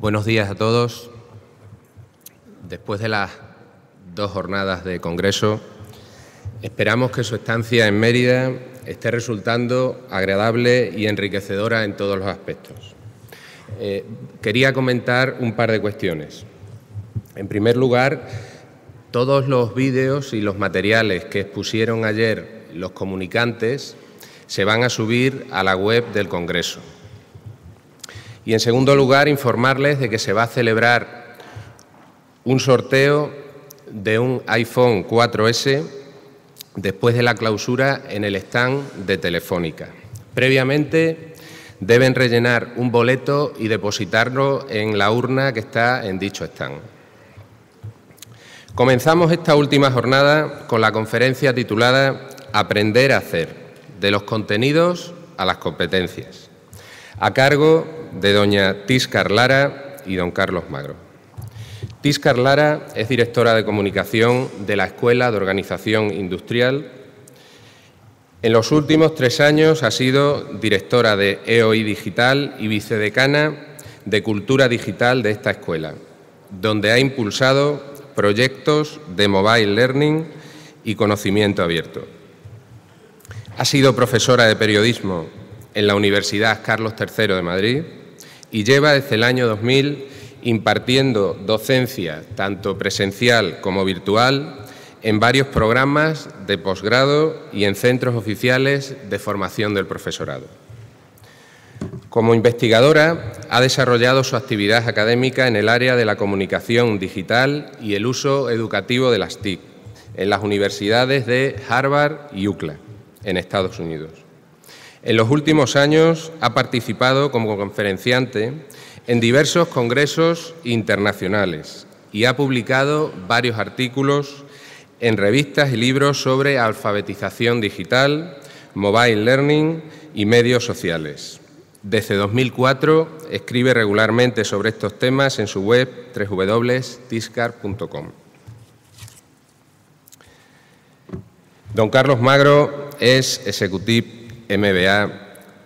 Buenos días a todos. Después de las 2 jornadas de congreso, esperamos que su estancia en Mérida esté resultando agradable y enriquecedora en todos los aspectos. Quería comentar un par de cuestiones. En primer lugar, todos los vídeos y los materiales que expusieron ayer los comunicantes se van a subir a la web del Congreso. Y en segundo lugar, informarles de que se va a celebrar un sorteo de un iPhone 4S después de la clausura en el stand de Telefónica. Previamente deben rellenar un boleto y depositarlo en la urna que está en dicho stand. Comenzamos esta última jornada con la conferencia titulada Aprender a hacer, de los contenidos a las competencias, a cargo de doña Tíscar Lara y don Carlos Magro. Tíscar Lara es directora de comunicación de la Escuela de Organización Industrial. En los últimos 3 años ha sido directora de EOI Digital y vicedecana de Cultura Digital de esta escuela, donde ha impulsado proyectos de mobile learning y conocimiento abierto. Ha sido profesora de periodismo en la Universidad Carlos III de Madrid y lleva desde el año 2000 impartiendo docencia, tanto presencial como virtual, en varios programas de posgrado y en centros oficiales de formación del profesorado. Como investigadora, ha desarrollado su actividad académica en el área de la comunicación digital y el uso educativo de las TIC, en las universidades de Harvard y UCLA, en Estados Unidos. En los últimos años ha participado como conferenciante en diversos congresos internacionales y ha publicado varios artículos en revistas y libros sobre alfabetización digital, mobile learning y medios sociales. Desde 2004 escribe regularmente sobre estos temas en su web www.tiscar.com. Don Carlos Magro es Executive MBA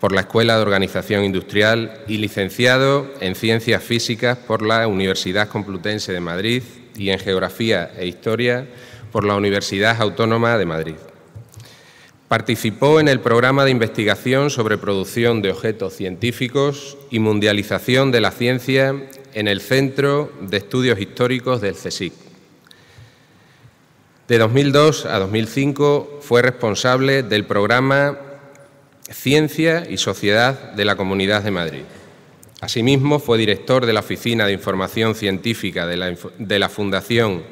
por la Escuela de Organización Industrial y licenciado en Ciencias Físicas por la Universidad Complutense de Madrid y en Geografía e Historia por la Universidad Autónoma de Madrid. Participó en el programa de investigación sobre producción de objetos científicos y mundialización de la ciencia en el Centro de Estudios Históricos del CSIC. De 2002 a 2005 fue responsable del programa Ciencia y Sociedad de la Comunidad de Madrid. Asimismo, fue director de la Oficina de Información Científica de la Fundación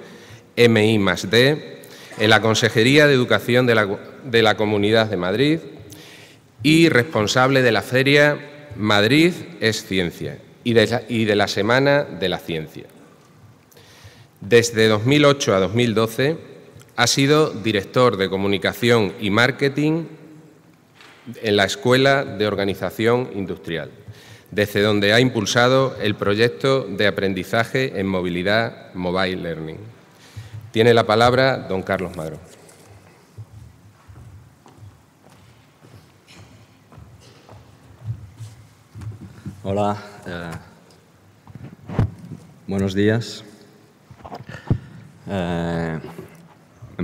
MI+D en la Consejería de Educación de la Comunidad de Madrid y responsable de la Feria Madrid es Ciencia y de la Semana de la Ciencia. Desde 2008 a 2012 ha sido director de Comunicación y Marketing en la Escuela de Organización Industrial, desde donde ha impulsado el proyecto de aprendizaje en movilidad Mobile Learning. Tiene la palabra don Carlos Magro. Hola, buenos días. En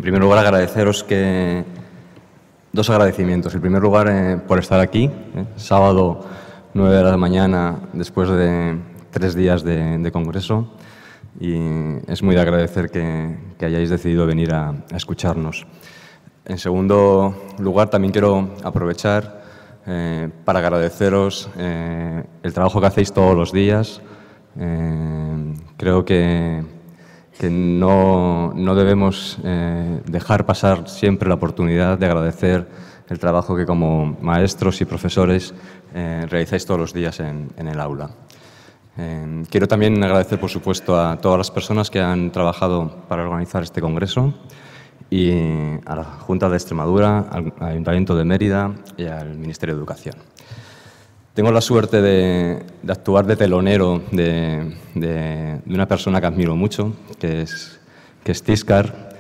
primer lugar, agradeceros dos agradecimientos. En primer lugar, por estar aquí, sábado 9 de la mañana, después de 3 días de congreso, y es muy de agradecer que hayáis decidido venir a escucharnos. En segundo lugar, también quiero aprovechar para agradeceros el trabajo que hacéis todos los días. Creo que no debemos dejar pasar siempre la oportunidad de agradecer el trabajo que como maestros y profesores realizáis todos los días en el aula. Quiero también agradecer, por supuesto, a todas las personas que han trabajado para organizar este congreso y a la Junta de Extremadura, al Ayuntamiento de Mérida y al Ministerio de Educación. Tengo la suerte de actuar de telonero de una persona que admiro mucho, que es Tíscar.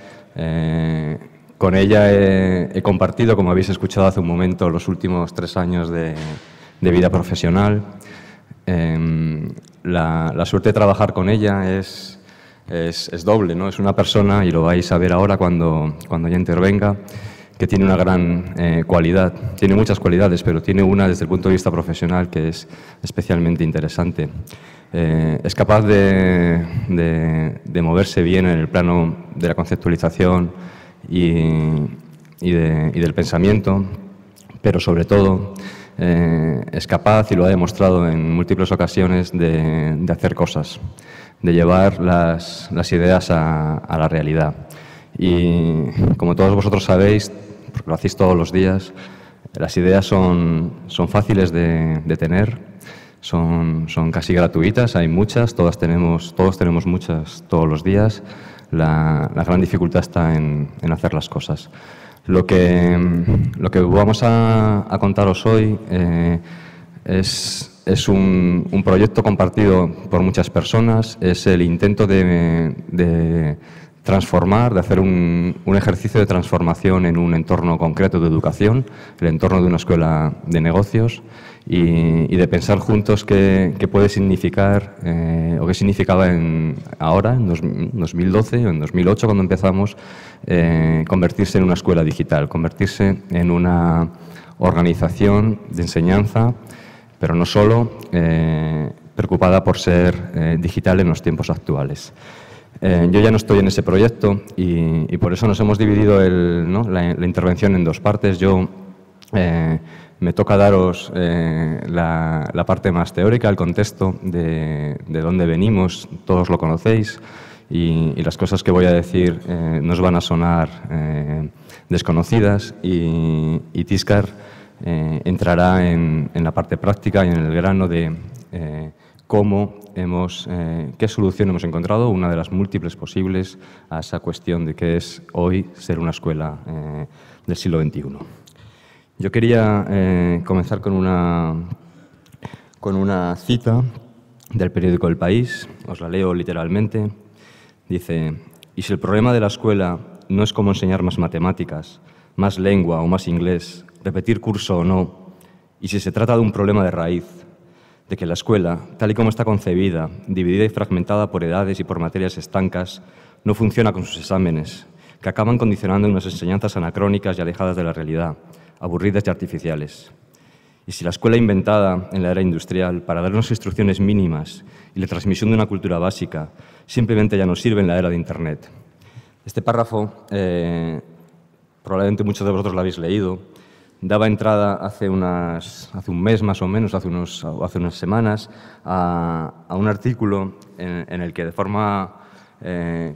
Con ella he compartido, como habéis escuchado hace un momento, los últimos 3 años de vida profesional. la suerte de trabajar con ella es doble, ¿no? Es una persona, y lo vais a ver ahora cuando ella intervenga, que tiene una gran cualidad. Tiene muchas cualidades, pero tiene una desde el punto de vista profesional que es especialmente interesante. Es capaz de moverse bien en el plano de la conceptualización y del pensamiento, pero sobre todo es capaz, y lo ha demostrado en múltiples ocasiones, de hacer cosas, de llevar las ideas a la realidad. Y como todos vosotros sabéis, porque lo hacéis todos los días, las ideas son fáciles de tener, son casi gratuitas, hay muchas, todos tenemos muchas todos los días. La gran dificultad está en hacer las cosas. Lo que vamos a contaros hoy es un proyecto compartido por muchas personas, es el intento de transformar, de hacer un ejercicio de transformación en un entorno concreto de educación, el entorno de una escuela de negocios, y de pensar juntos qué puede significar o qué significaba ahora, en 2012 o en 2008, cuando empezamos, convertirse en una escuela digital, convertirse en una organización de enseñanza, pero no solo, preocupada por ser digital en los tiempos actuales. Yo ya no estoy en ese proyecto y por eso nos hemos dividido la intervención en dos partes. Yo me toca daros la parte más teórica, el contexto de dónde venimos, todos lo conocéis, y las cosas que voy a decir nos van a sonar desconocidas, y Tíscar entrará en la parte práctica y en el grano de qué solución hemos encontrado, una de las múltiples posibles a esa cuestión de qué es hoy ser una escuela del siglo XXI. Yo quería comenzar con una cita del periódico El País, os la leo literalmente. Dice: «Y si el problema de la escuela no es cómo enseñar más matemáticas, más lengua o más inglés, repetir curso o no, y si se trata de un problema de raíz, de que la escuela, tal y como está concebida, dividida y fragmentada por edades y por materias estancas, no funciona con sus exámenes, que acaban condicionando unas enseñanzas anacrónicas y alejadas de la realidad, aburridas y artificiales. Y si la escuela inventada en la era industrial para darnos instrucciones mínimas y la transmisión de una cultura básica simplemente ya no sirve en la era de Internet». Este párrafo, probablemente muchos de vosotros lo habéis leído, daba entrada hace un mes más o menos, hace unas semanas, a un artículo en el que de forma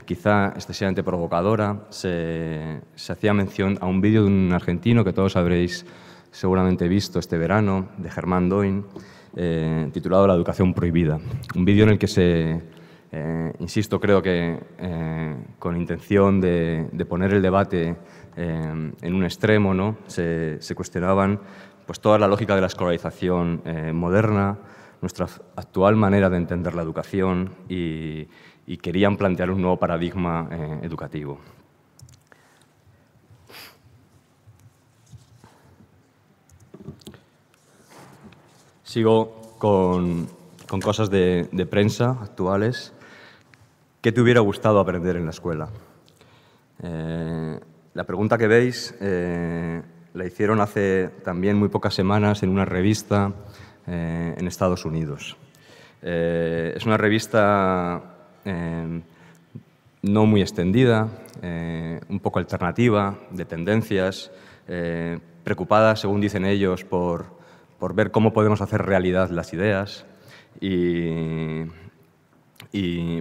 quizá excesivamente provocadora se hacía mención a un vídeo de un argentino que todos habréis seguramente visto este verano, de Germán Doin, titulado La educación prohibida. Un vídeo en el que insisto, creo que con intención de poner el debate en un extremo, ¿no? Se cuestionaban pues toda la lógica de la escolarización moderna, nuestra actual manera de entender la educación, y querían plantear un nuevo paradigma educativo. Sigo con cosas de prensa actuales. ¿Qué te hubiera gustado aprender en la escuela? La pregunta que veis la hicieron hace también muy pocas semanas en una revista en Estados Unidos. Es una revista no muy extendida, un poco alternativa, de tendencias, preocupada, según dicen ellos, por ver cómo podemos hacer realidad las ideas, y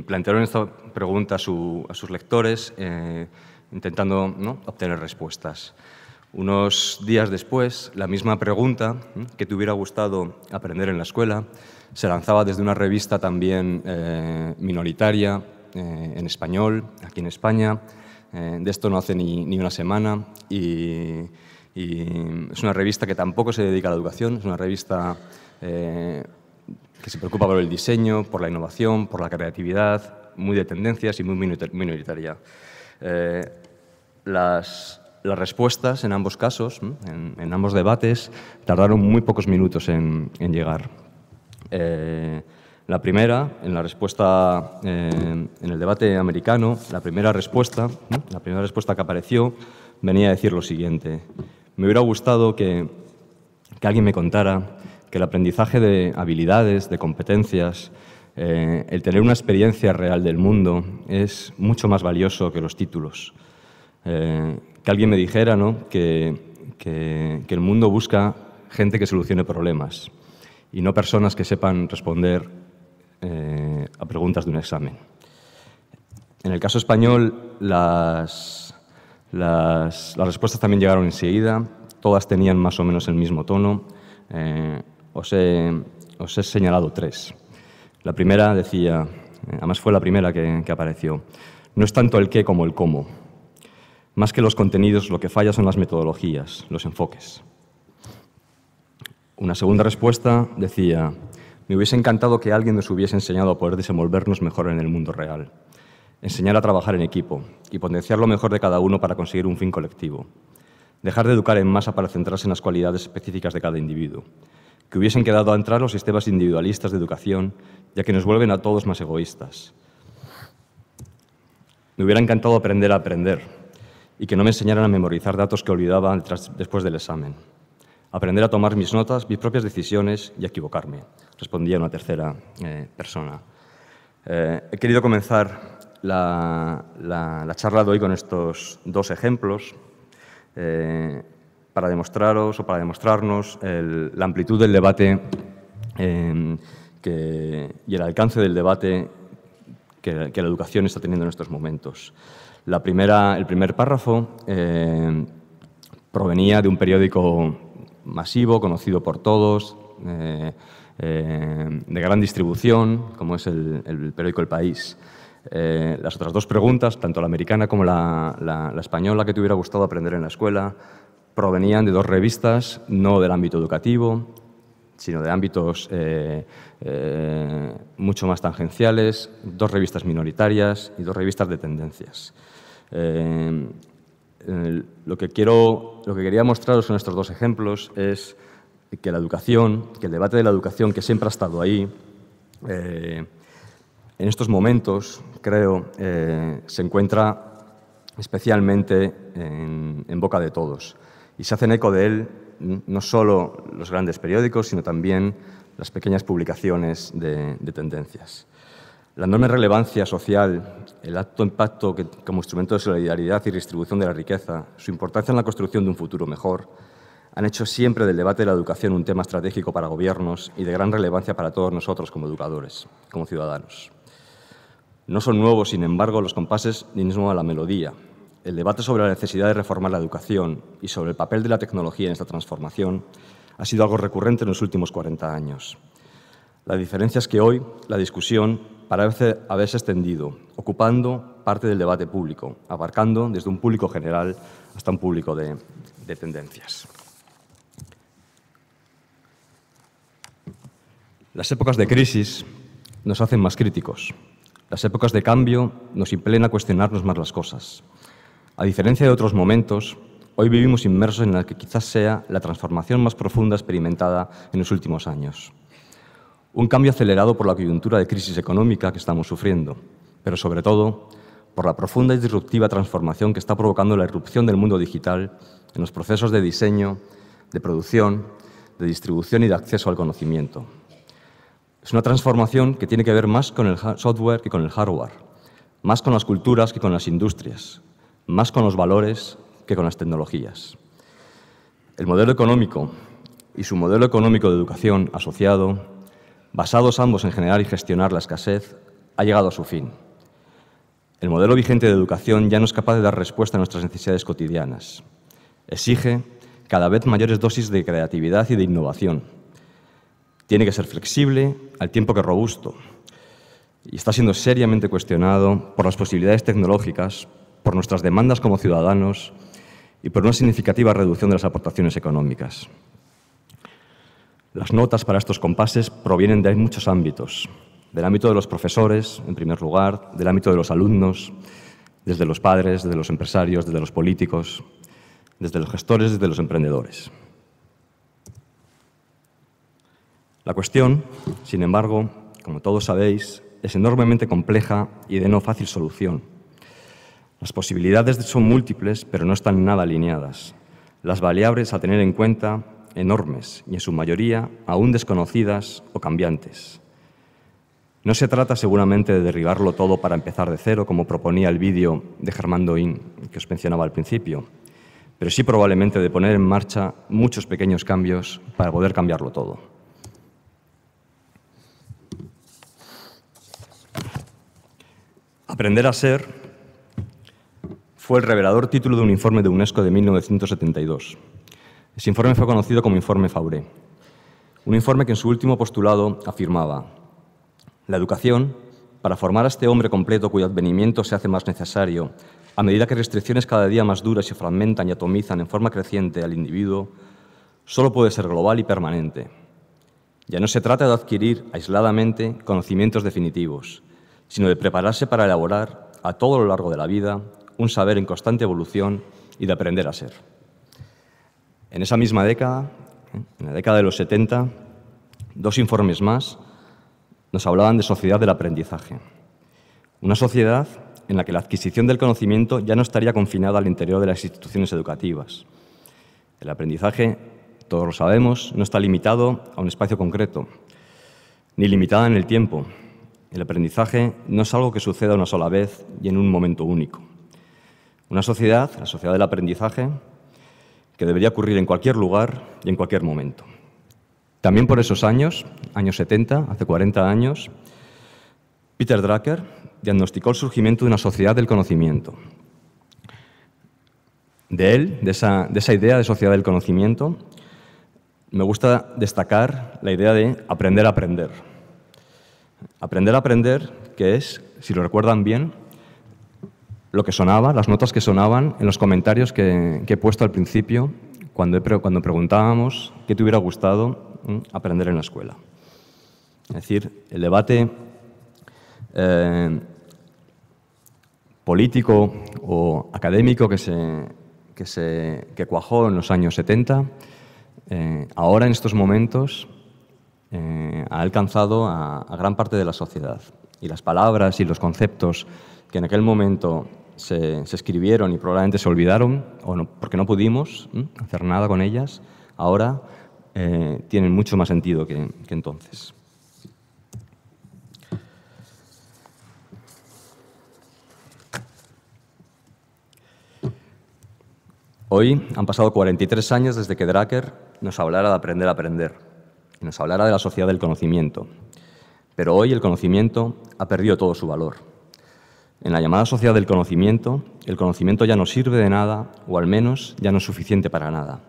plantearon esta pregunta a sus lectores, intentando, ¿no?, obtener respuestas. Unos días después, la misma pregunta, ¿qué te hubiera gustado aprender en la escuela?, se lanzaba desde una revista también minoritaria, en español, aquí en España. De esto no hace ni una semana, y es una revista que tampoco se dedica a la educación, es una revista que se preocupa por el diseño, por la innovación, por la creatividad, muy de tendencias y muy minoritaria. Las respuestas en ambos casos, en ambos debates, tardaron muy pocos minutos en llegar. La primera, en la respuesta, en el debate americano, la primera respuesta que apareció venía a decir lo siguiente: me hubiera gustado que alguien me contara que el aprendizaje de habilidades, de competencias, el tener una experiencia real del mundo es mucho más valioso que los títulos. Que alguien me dijera, ¿no?, que el mundo busca gente que solucione problemas y no personas que sepan responder a preguntas de un examen. En el caso español, las respuestas también llegaron enseguida, todas tenían más o menos el mismo tono. Os he señalado tres. La primera decía, además fue la primera que apareció: no es tanto el qué como el cómo. Más que los contenidos, lo que falla son las metodologías, los enfoques. Una segunda respuesta decía: me hubiese encantado que alguien nos hubiese enseñado a poder desenvolvernos mejor en el mundo real, enseñar a trabajar en equipo y potenciar lo mejor de cada uno para conseguir un fin colectivo, dejar de educar en masa para centrarse en las cualidades específicas de cada individuo, que hubiesen quedado atrás los sistemas individualistas de educación, ya que nos vuelven a todos más egoístas. Me hubiera encantado aprender a aprender y que no me enseñaran a memorizar datos que olvidaba después del examen. Aprender a tomar mis notas, mis propias decisiones y a equivocarme, respondía una tercera persona. He querido comenzar la charla de hoy con estos dos ejemplos para demostraros o para demostrarnos la amplitud del debate y el alcance del debate que la educación está teniendo en estos momentos. El primer párrafo provenía de un periódico masivo, conocido por todos, de gran distribución, como es el periódico El País. Las otras dos preguntas, tanto la americana como la española, que te hubiera gustado aprender en la escuela, provenían de dos revistas, no del ámbito educativo, sino de ámbitos mucho más tangenciales, dos revistas minoritarias y dos revistas de tendencias. Lo que quería mostraros con estos dos ejemplos es que la educación, que el debate de la educación, que siempre ha estado ahí, en estos momentos, creo, se encuentra especialmente en boca de todos. Y se hacen eco de él no solo los grandes periódicos, sino también las pequeñas publicaciones de tendencias. La enorme relevancia social, el alto impacto como instrumento de solidaridad y distribución de la riqueza, su importancia en la construcción de un futuro mejor, han hecho siempre del debate de la educación un tema estratégico para gobiernos y de gran relevancia para todos nosotros como educadores, como ciudadanos. No son nuevos, sin embargo, los compases ni mismo la melodía. El debate sobre la necesidad de reformar la educación y sobre el papel de la tecnología en esta transformación ha sido algo recurrente en los últimos 40 años. La diferencia es que hoy la discusión parece haberse extendido, ocupando parte del debate público, abarcando desde un público general hasta un público de tendencias. Las épocas de crisis nos hacen más críticos. Las épocas de cambio nos impelen a cuestionarnos más las cosas. A diferencia de otros momentos, hoy vivimos inmersos en la que quizás sea la transformación más profunda experimentada en los últimos años. Un cambio acelerado por la coyuntura de crisis económica que estamos sufriendo, pero sobre todo por la profunda y disruptiva transformación que está provocando la irrupción del mundo digital en los procesos de diseño, de producción, de distribución y de acceso al conocimiento. Es una transformación que tiene que ver más con el software que con el hardware, más con las culturas que con las industrias, más con los valores que con las tecnologías. El modelo económico y su modelo económico de educación asociado, basados ambos en generar y gestionar la escasez, ha llegado a su fin. El modelo vigente de educación ya no es capaz de dar respuesta a nuestras necesidades cotidianas. Exige cada vez mayores dosis de creatividad y de innovación. Tiene que ser flexible al tiempo que robusto y está siendo seriamente cuestionado por las posibilidades tecnológicas, por nuestras demandas como ciudadanos y por una significativa reducción de las aportaciones económicas. Las notas para estos compases provienen de muchos ámbitos, del ámbito de los profesores, en primer lugar, del ámbito de los alumnos, desde los padres, desde los empresarios, desde los políticos, desde los gestores, desde los emprendedores. La cuestión, sin embargo, como todos sabéis, es enormemente compleja y de no fácil solución. Las posibilidades son múltiples, pero no están nada alineadas. Las variables a tener en cuenta, enormes y en su mayoría aún desconocidas o cambiantes. No se trata seguramente de derribarlo todo para empezar de cero, como proponía el vídeo de Germán Doín que os mencionaba al principio, pero sí probablemente de poner en marcha muchos pequeños cambios para poder cambiarlo todo. Aprender a ser fue el revelador título de un informe de UNESCO de 1972. Ese informe fue conocido como Informe Fauré. Un informe que en su último postulado afirmaba: la educación, para formar a este hombre completo cuyo advenimiento se hace más necesario, a medida que restricciones cada día más duras se fragmentan y atomizan en forma creciente al individuo, solo puede ser global y permanente. Ya no se trata de adquirir aisladamente conocimientos definitivos, sino de prepararse para elaborar, a todo lo largo de la vida, un saber en constante evolución y de aprender a ser. En esa misma década, en la década de los 70, dos informes más nos hablaban de sociedad del aprendizaje. Una sociedad en la que la adquisición del conocimiento ya no estaría confinada al interior de las instituciones educativas. El aprendizaje, todos lo sabemos, no está limitado a un espacio concreto, ni limitada en el tiempo. El aprendizaje no es algo que suceda una sola vez y en un momento único. Una sociedad, la sociedad del aprendizaje, que debería ocurrir en cualquier lugar y en cualquier momento. También por esos años 70, hace 40 años, Peter Drucker diagnosticó el surgimiento de una sociedad del conocimiento. De él, de esa idea de sociedad del conocimiento, me gusta destacar la idea de aprender a aprender. Aprender a aprender, que es, si lo recuerdan bien, lo que sonaba, las notas que sonaban en los comentarios que he puesto al principio cuando preguntábamos qué te hubiera gustado aprender en la escuela. Es decir, el debate político o académico que cuajó en los años 70, ahora en estos momentos ha alcanzado a gran parte de la sociedad. Y las palabras y los conceptos que en aquel momento se escribieron y probablemente se olvidaron, porque no pudimos hacer nada con ellas, ahora tienen mucho más sentido que entonces. Hoy han pasado 43 años desde que Drucker nos hablara de aprender a aprender y nos hablara de la sociedad del conocimiento. Pero hoy el conocimiento ha perdido todo su valor. En la llamada sociedad del conocimiento, el conocimiento ya no sirve de nada, o al menos ya no es suficiente para nada.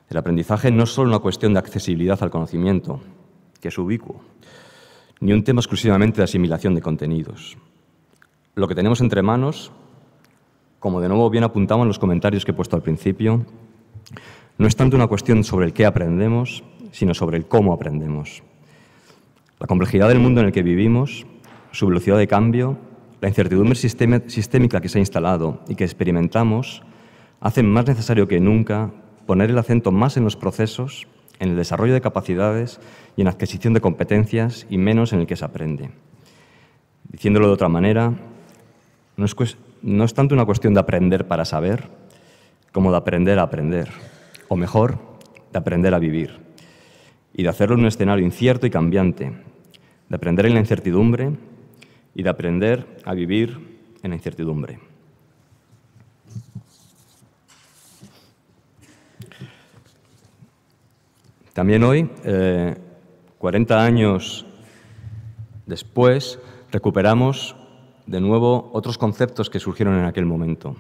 El aprendizaje no es solo una cuestión de accesibilidad al conocimiento, que es ubicuo, ni un tema exclusivamente de asimilación de contenidos. Lo que tenemos entre manos, como de nuevo bien apuntamos en los comentarios que he puesto al principio, no es tanto una cuestión sobre el qué aprendemos, sino sobre el cómo aprendemos. La complejidad del mundo en el que vivimos, su velocidad de cambio, la incertidumbre sistémica que se ha instalado y que experimentamos hacen más necesario que nunca poner el acento más en los procesos, en el desarrollo de capacidades y en la adquisición de competencias y menos en el que se aprende. Diciéndolo de otra manera, no es tanto una cuestión de aprender para saber como de aprender a aprender, o mejor, de aprender a vivir y de hacerlo en un escenario incierto y cambiante, de aprender en la incertidumbre y de aprender a vivir en la incertidumbre. También hoy, 40 años después, recuperamos de nuevo otros conceptos que surgieron en aquel momento.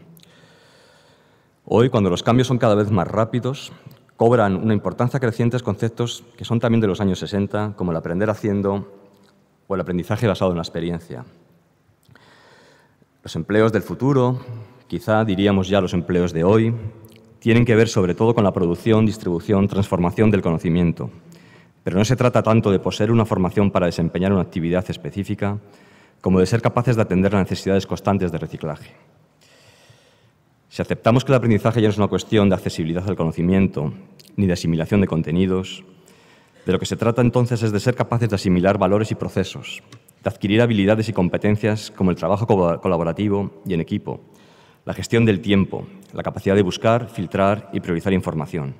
Hoy, cuando los cambios son cada vez más rápidos, cobran una importancia creciente conceptos que son también de los años 60, como el aprender haciendo o el aprendizaje basado en la experiencia. Los empleos del futuro, quizá diríamos ya los empleos de hoy, tienen que ver sobre todo con la producción, distribución, transformación del conocimiento. Pero no se trata tanto de poseer una formación para desempeñar una actividad específica, como de ser capaces de atender las necesidades constantes de reciclaje. Si aceptamos que el aprendizaje ya no es una cuestión de accesibilidad al conocimiento, ni de asimilación de contenidos, De lo que se trata entonces es de ser capaces de asimilar valores y procesos, de adquirir habilidades y competencias como el trabajo colaborativo y en equipo, la gestión del tiempo, la capacidad de buscar, filtrar y priorizar información.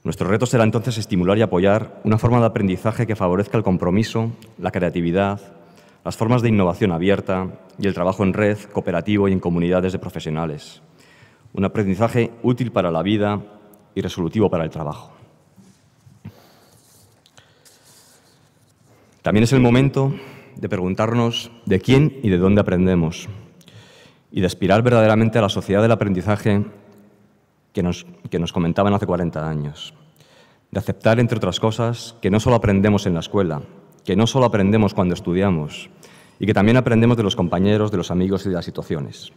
Nuestro reto será entonces estimular y apoyar una forma de aprendizaje que favorezca el compromiso, la creatividad, las formas de innovación abierta y el trabajo en red, cooperativo y en comunidades de profesionales. Un aprendizaje útil para la vida y resolutivo para el trabajo. También es el momento de preguntarnos de quién y de dónde aprendemos y de aspirar verdaderamente a la sociedad del aprendizaje que nos comentaban hace 40 años. De aceptar, entre otras cosas, que no solo aprendemos en la escuela, que no solo aprendemos cuando estudiamos y que también aprendemos de los compañeros, de los amigos y de las situaciones.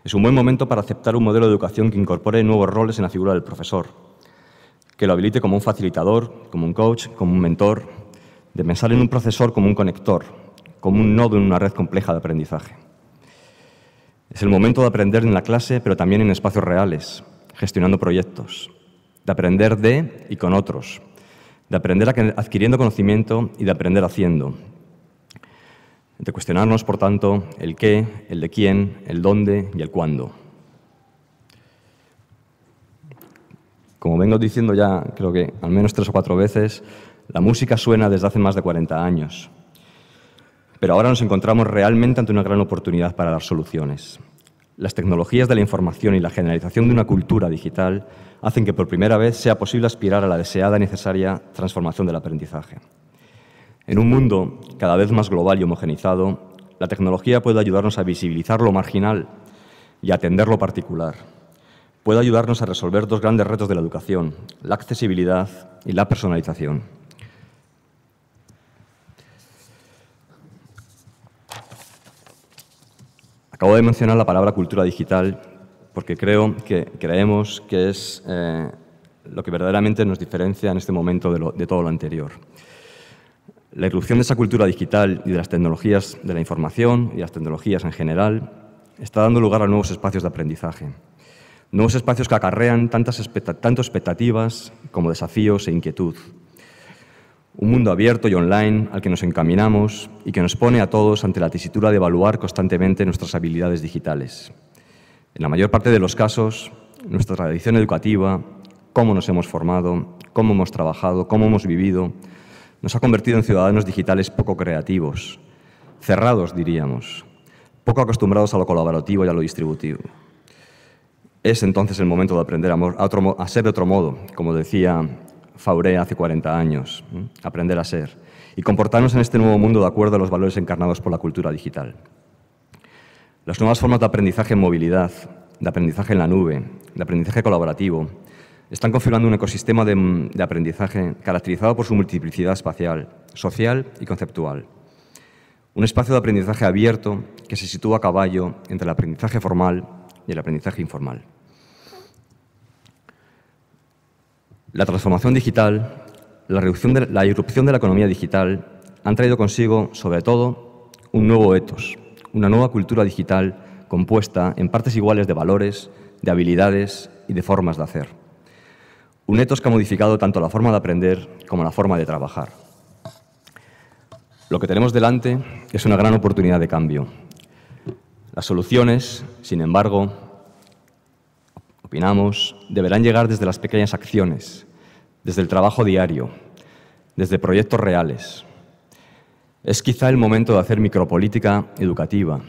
Es un buen momento para aceptar un modelo de educación que incorpore nuevos roles en la figura del profesor, que lo habilite como un facilitador, como un coach, como un mentor, de pensar en un profesor como un conector, como un nodo en una red compleja de aprendizaje. Es el momento de aprender en la clase, pero también en espacios reales, gestionando proyectos, de aprender de y con otros, de aprender adquiriendo conocimiento y de aprender haciendo, de cuestionarnos, por tanto, el qué, el de quién, el dónde y el cuándo. Como vengo diciendo ya, creo que al menos 3 o 4 veces, la música suena desde hace más de 40 años. Pero ahora nos encontramos realmente ante una gran oportunidad para dar soluciones. Las tecnologías de la información y la generalización de una cultura digital hacen que por primera vez sea posible aspirar a la deseada y necesaria transformación del aprendizaje. En un mundo cada vez más global y homogeneizado, la tecnología puede ayudarnos a visibilizar lo marginal y a atender lo particular. Puede ayudarnos a resolver 2 grandes retos de la educación, la accesibilidad y la personalización. Acabo de mencionar la palabra cultura digital porque creemos que es lo que verdaderamente nos diferencia en este momento de todo lo anterior. La irrupción de esa cultura digital y de las tecnologías de la información y las tecnologías en general está dando lugar a nuevos espacios de aprendizaje. Nuevos espacios que acarrean tanto expectativas como desafíos e inquietud. Un mundo abierto y online al que nos encaminamos y que nos pone a todos ante la tesitura de evaluar constantemente nuestras habilidades digitales. En la mayor parte de los casos, nuestra tradición educativa, cómo nos hemos formado, cómo hemos trabajado, cómo hemos vivido, nos ha convertido en ciudadanos digitales poco creativos, cerrados, diríamos, poco acostumbrados a lo colaborativo y a lo distributivo. Es entonces el momento de aprender a ser de otro modo, como decía Fauré hace 40 años, aprender a ser, y comportarnos en este nuevo mundo de acuerdo a los valores encarnados por la cultura digital. Las nuevas formas de aprendizaje en movilidad, de aprendizaje en la nube, de aprendizaje colaborativo, están configurando un ecosistema de aprendizaje caracterizado por su multiplicidad espacial, social y conceptual. Un espacio de aprendizaje abierto que se sitúa a caballo entre el aprendizaje formal y el aprendizaje informal. La transformación digital, la irrupción de la economía digital han traído consigo, sobre todo, un nuevo etos, una nueva cultura digital compuesta en partes iguales de valores, de habilidades y de formas de hacer. Un etos que ha modificado tanto la forma de aprender como la forma de trabajar. Lo que tenemos delante es una gran oportunidad de cambio. Las soluciones, sin embargo, opinamos, deberán llegar desde las pequeñas acciones, desde el trabajo diario, desde proyectos reales. Es quizá el momento de hacer micropolítica educativa,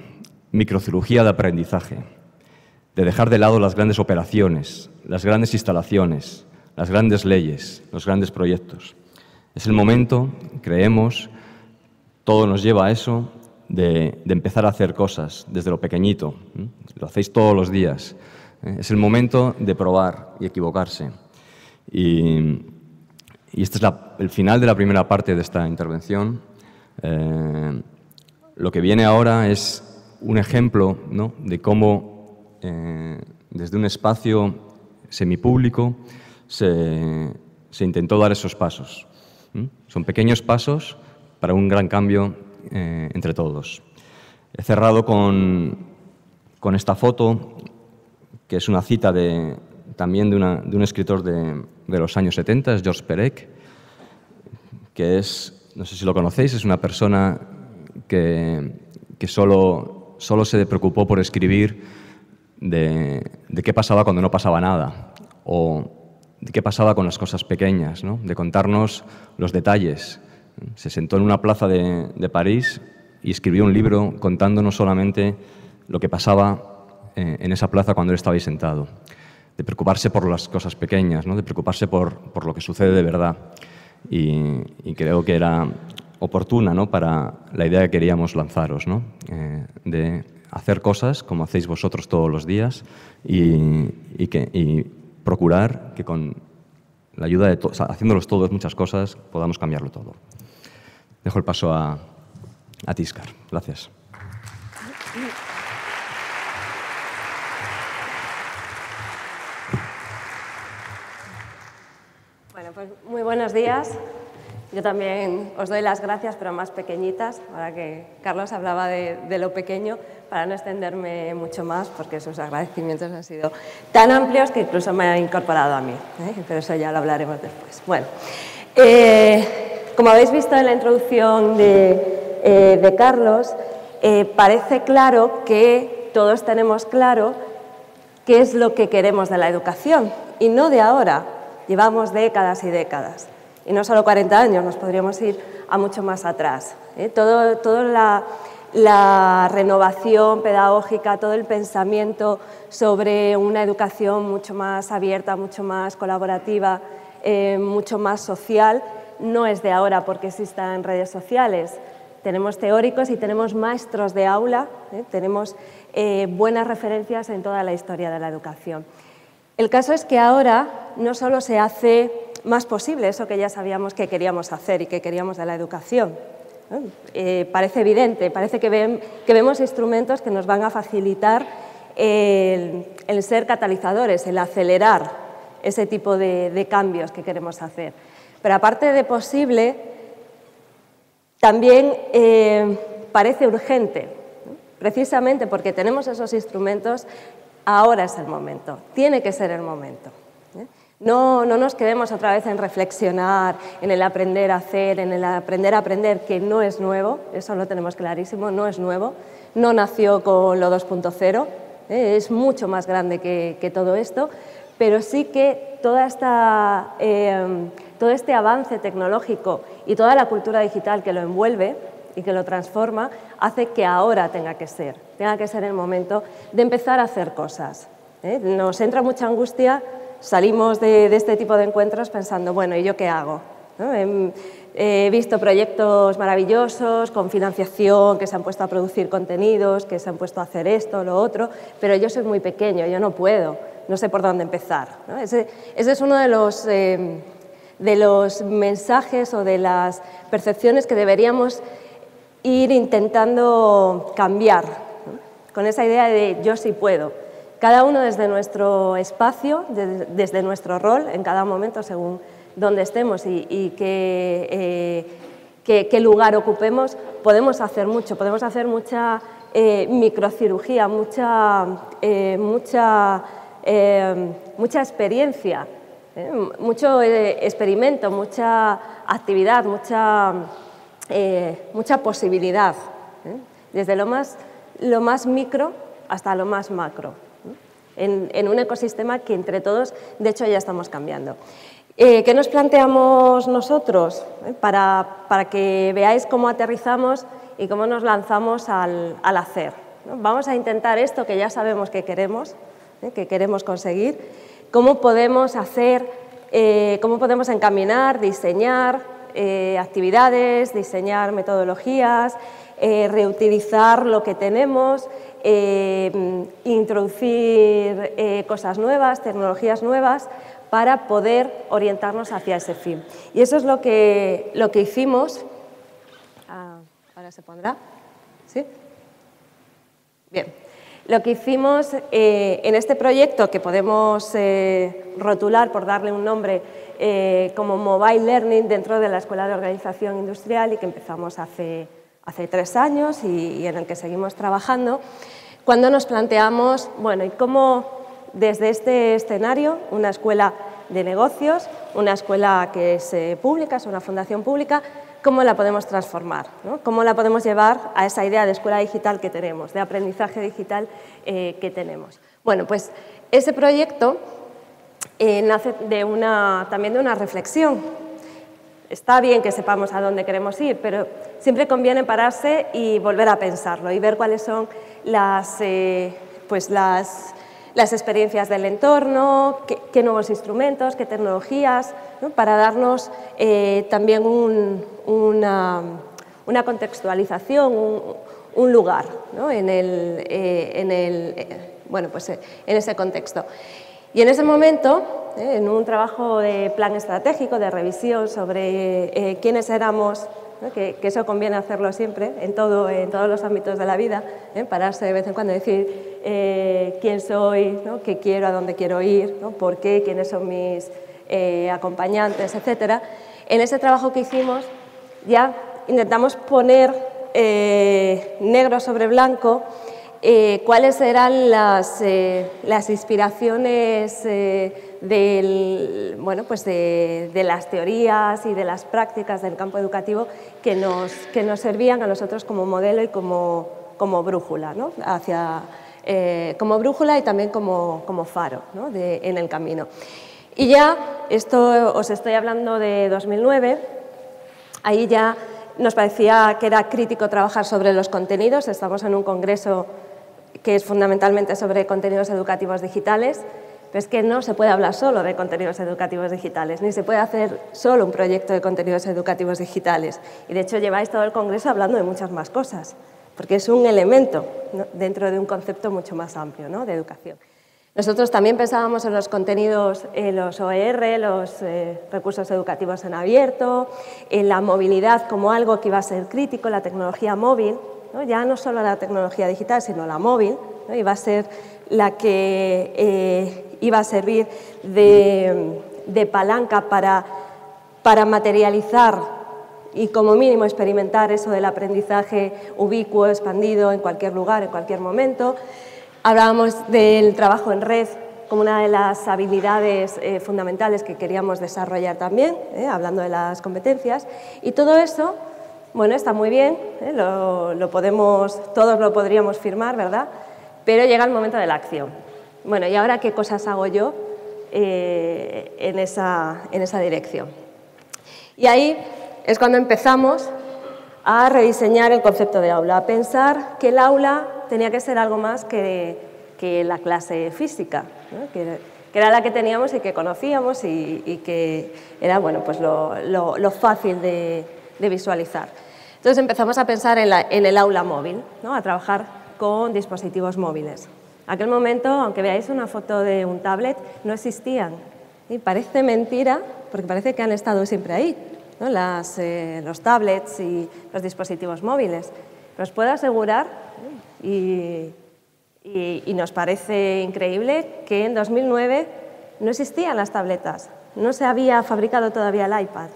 microcirugía de aprendizaje, de dejar de lado las grandes operaciones, las grandes instalaciones, las grandes leyes, los grandes proyectos. Es el momento, creemos, todo nos lleva a eso, de empezar a hacer cosas desde lo pequeñito. Lo hacéis todos los días. Es el momento de probar y equivocarse. Y este es el final de la primera parte de esta intervención. Lo que viene ahora es un ejemplo, ¿no?, de cómo desde un espacio semipúblico se intentó dar esos pasos. Son pequeños pasos para un gran cambio entre todos. He cerrado con esta foto, que es una cita también de un escritor de los años 70, es Georges Perec, que es, no sé si lo conocéis, es una persona que solo se preocupó por escribir de qué pasaba cuando no pasaba nada, o de qué pasaba con las cosas pequeñas, ¿no? De contarnos los detalles. Se sentó en una plaza de París y escribió un libro contándonos solamente lo que pasaba en esa plaza cuando él estaba ahí sentado. De preocuparse por las cosas pequeñas, ¿no? De preocuparse por lo que sucede de verdad. Y creo que era oportuna, ¿no? Para la idea que queríamos lanzaros, ¿no? De hacer cosas como hacéis vosotros todos los días y procurar que con la ayuda de todos, haciéndolos todos muchas cosas, podamos cambiarlo todo. Dejo el paso a Tiscar. Gracias. Bueno, pues muy buenos días. Yo también os doy las gracias, pero más pequeñitas, ahora que Carlos hablaba de lo pequeño, para no extenderme mucho más, porque sus agradecimientos han sido tan amplios que incluso me ha incorporado a mí, pero eso ya lo hablaremos después. Bueno, como habéis visto en la introducción de Carlos, parece claro que todos tenemos claro qué es lo que queremos de la educación, y no de ahora, llevamos décadas y décadas. Y no solo 40 años, nos podríamos ir a mucho más atrás. Toda la renovación pedagógica, todo el pensamiento sobre una educación mucho más abierta, mucho más colaborativa, mucho más social, no es de ahora porque existan redes sociales. Tenemos teóricos y tenemos maestros de aula, tenemos buenas referencias en toda la historia de la educación. El caso es que ahora no solo se hace más posible eso que ya sabíamos que queríamos hacer y que queríamos de la educación. Parece evidente, parece que vemos instrumentos que nos van a facilitar el ser catalizadores, el acelerar ese tipo de cambios que queremos hacer. Pero aparte de posible, también parece urgente, precisamente porque tenemos esos instrumentos. Ahora es el momento, tiene que ser el momento. No nos quedemos otra vez en reflexionar, en el aprender a hacer, en el aprender a aprender, que no es nuevo, eso lo tenemos clarísimo, no es nuevo, no nació con lo 2.0, es mucho más grande que todo esto, pero sí que todo este avance tecnológico y toda la cultura digital que lo envuelve y que lo transforma, hace que ahora tenga que ser el momento de empezar a hacer cosas. Nos entra mucha angustia, salimos de este tipo de encuentros pensando, bueno, ¿y yo qué hago? He visto proyectos maravillosos, con financiación, que se han puesto a producir contenidos, que se han puesto a hacer esto, lo otro, pero yo soy muy pequeño, yo no puedo, no sé por dónde empezar. Ese es uno de los mensajes o de las percepciones que deberíamos ir intentando cambiar, con esa idea de yo sí puedo. Cada uno desde nuestro espacio, desde nuestro rol, en cada momento, según dónde estemos y qué lugar ocupemos, podemos hacer mucho, podemos hacer mucha microcirugía, mucha experiencia, mucho experimento, mucha actividad, mucha posibilidad, desde lo más micro hasta lo más macro, en un ecosistema que entre todos, de hecho, ya estamos cambiando. ¿Qué nos planteamos nosotros? Para que veáis cómo aterrizamos y cómo nos lanzamos al hacer, ¿no? Vamos a intentar esto que ya sabemos que queremos conseguir, cómo podemos hacer, cómo podemos encaminar, diseñar actividades, diseñar metodologías, reutilizar lo que tenemos, introducir cosas nuevas, tecnologías nuevas, para poder orientarnos hacia ese fin. Y eso es lo que hicimos. ¿Ahora se pondrá? ¿Sí? Bien. Lo que hicimos en este proyecto, que podemos rotular por darle un nombre como Mobile Learning dentro de la Escuela de Organización Industrial y que empezamos hace 3 años y en el que seguimos trabajando, cuando nos planteamos, bueno, ¿y cómo desde este escenario, una escuela de negocios, una escuela que es pública, es una fundación pública, ¿cómo la podemos transformar? ¿No? ¿Cómo la podemos llevar a esa idea de escuela digital que tenemos, de aprendizaje digital que tenemos? Bueno, pues ese proyecto nace también de una reflexión. Está bien que sepamos a dónde queremos ir, pero siempre conviene pararse y volver a pensarlo y ver cuáles son las experiencias del entorno, qué nuevos instrumentos, qué tecnologías, ¿no? Para darnos también una contextualización, un lugar, ¿no? en ese contexto. Y en ese momento, en un trabajo de plan estratégico, de revisión sobre quiénes éramos, ¿no? Que eso conviene hacerlo siempre, en todos los ámbitos de la vida, pararse de vez en cuando y decir quién soy, ¿no? Qué quiero, a dónde quiero ir, ¿no? Por qué, quiénes son mis acompañantes, etc. En ese trabajo que hicimos ya intentamos poner negro sobre blanco cuáles eran las inspiraciones de las teorías y de las prácticas del campo educativo que nos servían a nosotros como modelo y como brújula, ¿no? Como brújula y también como faro, ¿no? En el camino. Y ya, esto os estoy hablando de 2009, ahí ya nos parecía que era crítico trabajar sobre los contenidos. Estamos en un congreso que es fundamentalmente sobre contenidos educativos digitales, pero es que no se puede hablar solo de contenidos educativos digitales, ni se puede hacer solo un proyecto de contenidos educativos digitales. Y de hecho lleváis todo el congreso hablando de muchas más cosas, porque es un elemento, ¿no? Dentro de un concepto mucho más amplio, ¿no? De educación. Nosotros también pensábamos en los contenidos, los OER, los recursos educativos en abierto, en la movilidad como algo que iba a ser crítico, la tecnología móvil, ¿no? Ya no solo la tecnología digital, sino la móvil, ¿no? Iba a ser la que iba a servir de palanca para materializar y como mínimo experimentar eso del aprendizaje ubicuo, expandido en cualquier lugar, en cualquier momento. Hablábamos del trabajo en red como una de las habilidades fundamentales que queríamos desarrollar también, hablando de las competencias. Y todo eso, bueno, está muy bien, todos lo podríamos firmar, ¿verdad? Pero llega el momento de la acción. Bueno, ¿y ahora qué cosas hago yo en esa dirección? Y ahí es cuando empezamos a rediseñar el concepto de aula, a pensar que el aula tenía que ser algo más que la clase física, ¿no? que era la que teníamos y que conocíamos y que era bueno, pues lo fácil de visualizar. Entonces empezamos a pensar en el aula móvil, ¿no? A trabajar con dispositivos móviles. En aquel momento, aunque veáis una foto de un tablet, no existían. Y parece mentira, porque parece que han estado siempre ahí, ¿no? Los tablets y los dispositivos móviles. Pero os puedo asegurar, y nos parece increíble, que en 2009 no existían las tabletas, no se había fabricado todavía el iPad.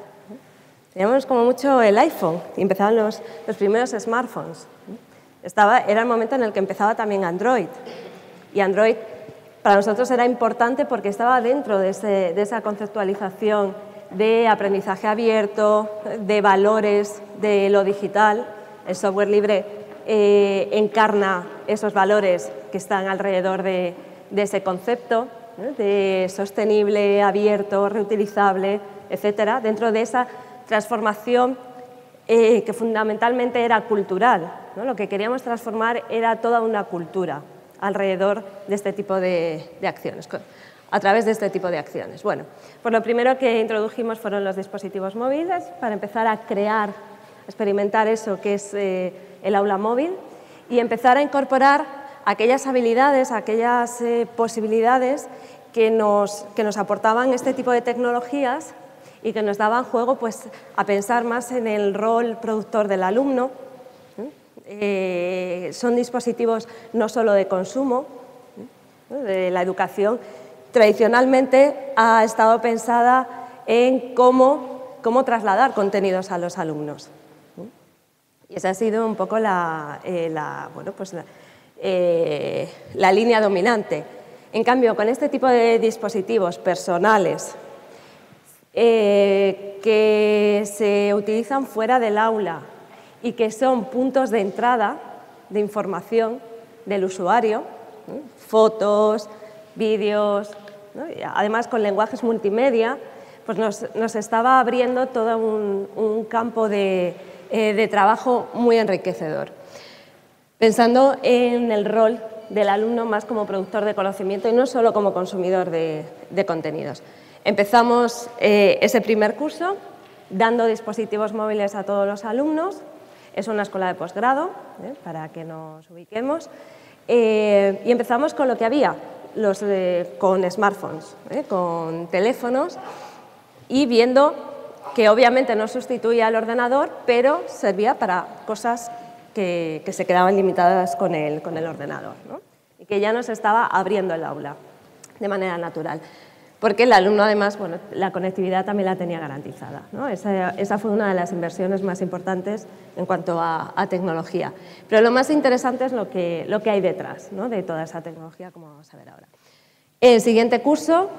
Teníamos como mucho el iPhone y empezaban los primeros smartphones. Era el momento en el que empezaba también Android. Y Android para nosotros era importante porque estaba dentro de esa conceptualización de aprendizaje abierto, de valores de lo digital. El software libre encarna esos valores que están alrededor de ese concepto, ¿no? De sostenible, abierto, reutilizable, etcétera, dentro de esa transformación que fundamentalmente era cultural, ¿no? Lo que queríamos transformar era toda una cultura alrededor de este tipo de acciones, a través de este tipo de acciones. Bueno, pues lo primero que introdujimos fueron los dispositivos móviles para empezar a crear, a experimentar eso que es el aula móvil y empezar a incorporar aquellas habilidades, aquellas posibilidades que nos aportaban este tipo de tecnologías y que nos daban juego pues, a pensar más en el rol productor del alumno. Son dispositivos no solo de consumo, de la educación. Tradicionalmente ha estado pensada en cómo trasladar contenidos a los alumnos. Y esa ha sido un poco la línea dominante. En cambio, con este tipo de dispositivos personales que se utilizan fuera del aula y que son puntos de entrada de información del usuario, fotos, vídeos, ¿no? Además con lenguajes multimedia, pues nos estaba abriendo todo un campo de trabajo muy enriquecedor. Pensando en el rol del alumno más como productor de conocimiento y no solo como consumidor de contenidos. Empezamos ese primer curso dando dispositivos móviles a todos los alumnos. Es una escuela de posgrado, para que nos ubiquemos. Y empezamos con lo que había, con smartphones, con teléfonos, y viendo que obviamente no sustituía al ordenador, pero servía para cosas que se quedaban limitadas con el ordenador, ¿no? Y que ya nos estaba abriendo el aula de manera natural. Porque el alumno, además, bueno, la conectividad también la tenía garantizada, ¿no? Esa fue una de las inversiones más importantes en cuanto a tecnología. Pero lo más interesante es lo que hay detrás, ¿no? De toda esa tecnología, como vamos a ver ahora. En el siguiente curso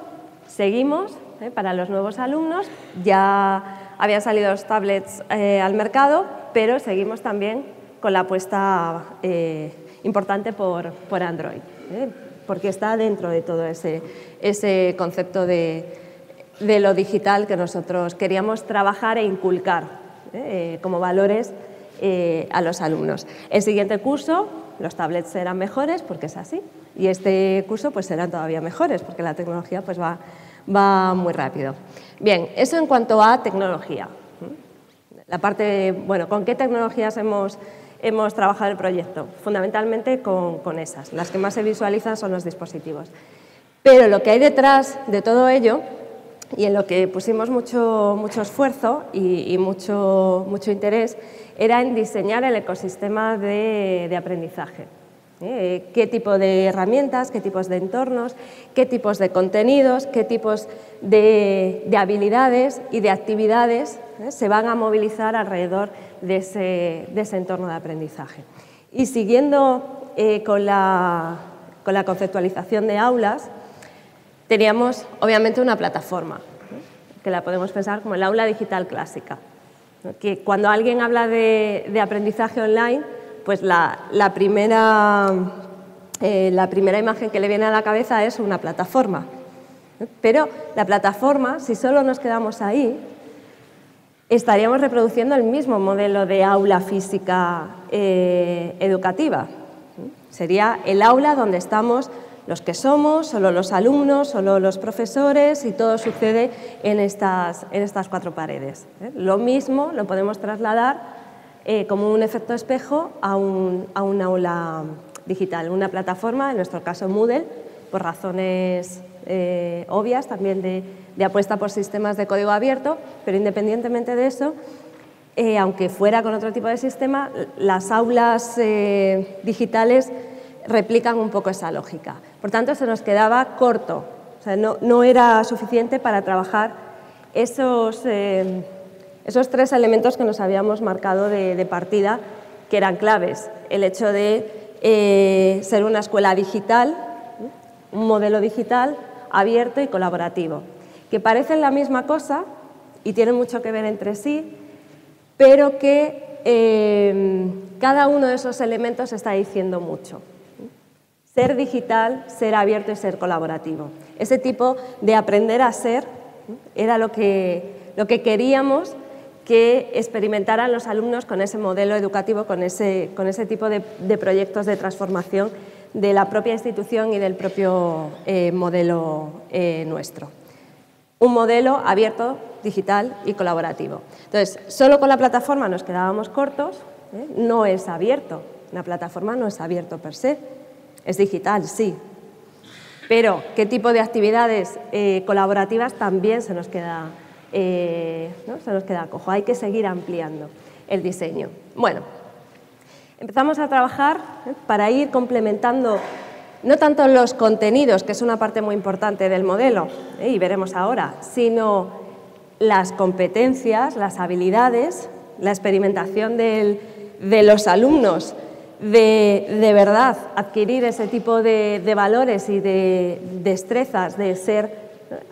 seguimos, para los nuevos alumnos. Ya habían salido los tablets al mercado, pero seguimos también con la apuesta importante por Android, porque está dentro de todo ese concepto de lo digital que nosotros queríamos trabajar e inculcar como valores a los alumnos. El siguiente curso, los tablets serán mejores, porque es así, y este curso pues serán todavía mejores, porque la tecnología pues va muy rápido. Bien, eso en cuanto a tecnología. La parte, bueno, ¿con qué tecnologías hemos trabajado el proyecto? Fundamentalmente con esas. Las que más se visualizan son los dispositivos. Pero lo que hay detrás de todo ello, y en lo que pusimos mucho esfuerzo y mucho interés, era en diseñar el ecosistema de aprendizaje. Qué tipo de herramientas, qué tipos de entornos, qué tipos de contenidos, qué tipos de habilidades y de actividades se van a movilizar alrededor de ese entorno de aprendizaje. Y siguiendo con la conceptualización de aulas, teníamos obviamente una plataforma, que la podemos pensar como el aula digital clásica, que cuando alguien habla de aprendizaje online, pues la primera imagen que le viene a la cabeza es una plataforma. Pero la plataforma, si solo nos quedamos ahí, estaríamos reproduciendo el mismo modelo de aula física educativa. Sería el aula donde estamos los que somos, solo los alumnos, solo los profesores, y todo sucede en estas 4 paredes. Lo mismo lo podemos trasladar como un efecto espejo a un aula digital, una plataforma, en nuestro caso Moodle, por razones obvias también de apuesta por sistemas de código abierto, pero independientemente de eso, aunque fuera con otro tipo de sistema, las aulas digitales replican un poco esa lógica. Por tanto, se nos quedaba corto, o sea, no era suficiente para trabajar esos 3 elementos que nos habíamos marcado de partida, que eran claves. El hecho de ser una escuela digital, un modelo digital abierto y colaborativo, que parecen la misma cosa y tienen mucho que ver entre sí, pero que cada uno de esos elementos está diciendo mucho. Ser digital, ser abierto y ser colaborativo. Ese tipo de aprender a ser era lo que queríamos que experimentaran los alumnos con ese modelo educativo, con ese tipo de proyectos de transformación de la propia institución y del propio modelo nuestro. Un modelo abierto, digital y colaborativo. Entonces, solo con la plataforma nos quedábamos cortos, no es abierto, la plataforma no es abierto per se, es digital, sí, pero qué tipo de actividades colaborativas también se nos queda cojo. Hay que seguir ampliando el diseño. Bueno, empezamos a trabajar para ir complementando no tanto los contenidos, que es una parte muy importante del modelo, y veremos ahora, sino las competencias, las habilidades, la experimentación de los alumnos de verdad adquirir ese tipo de valores y de destrezas de ser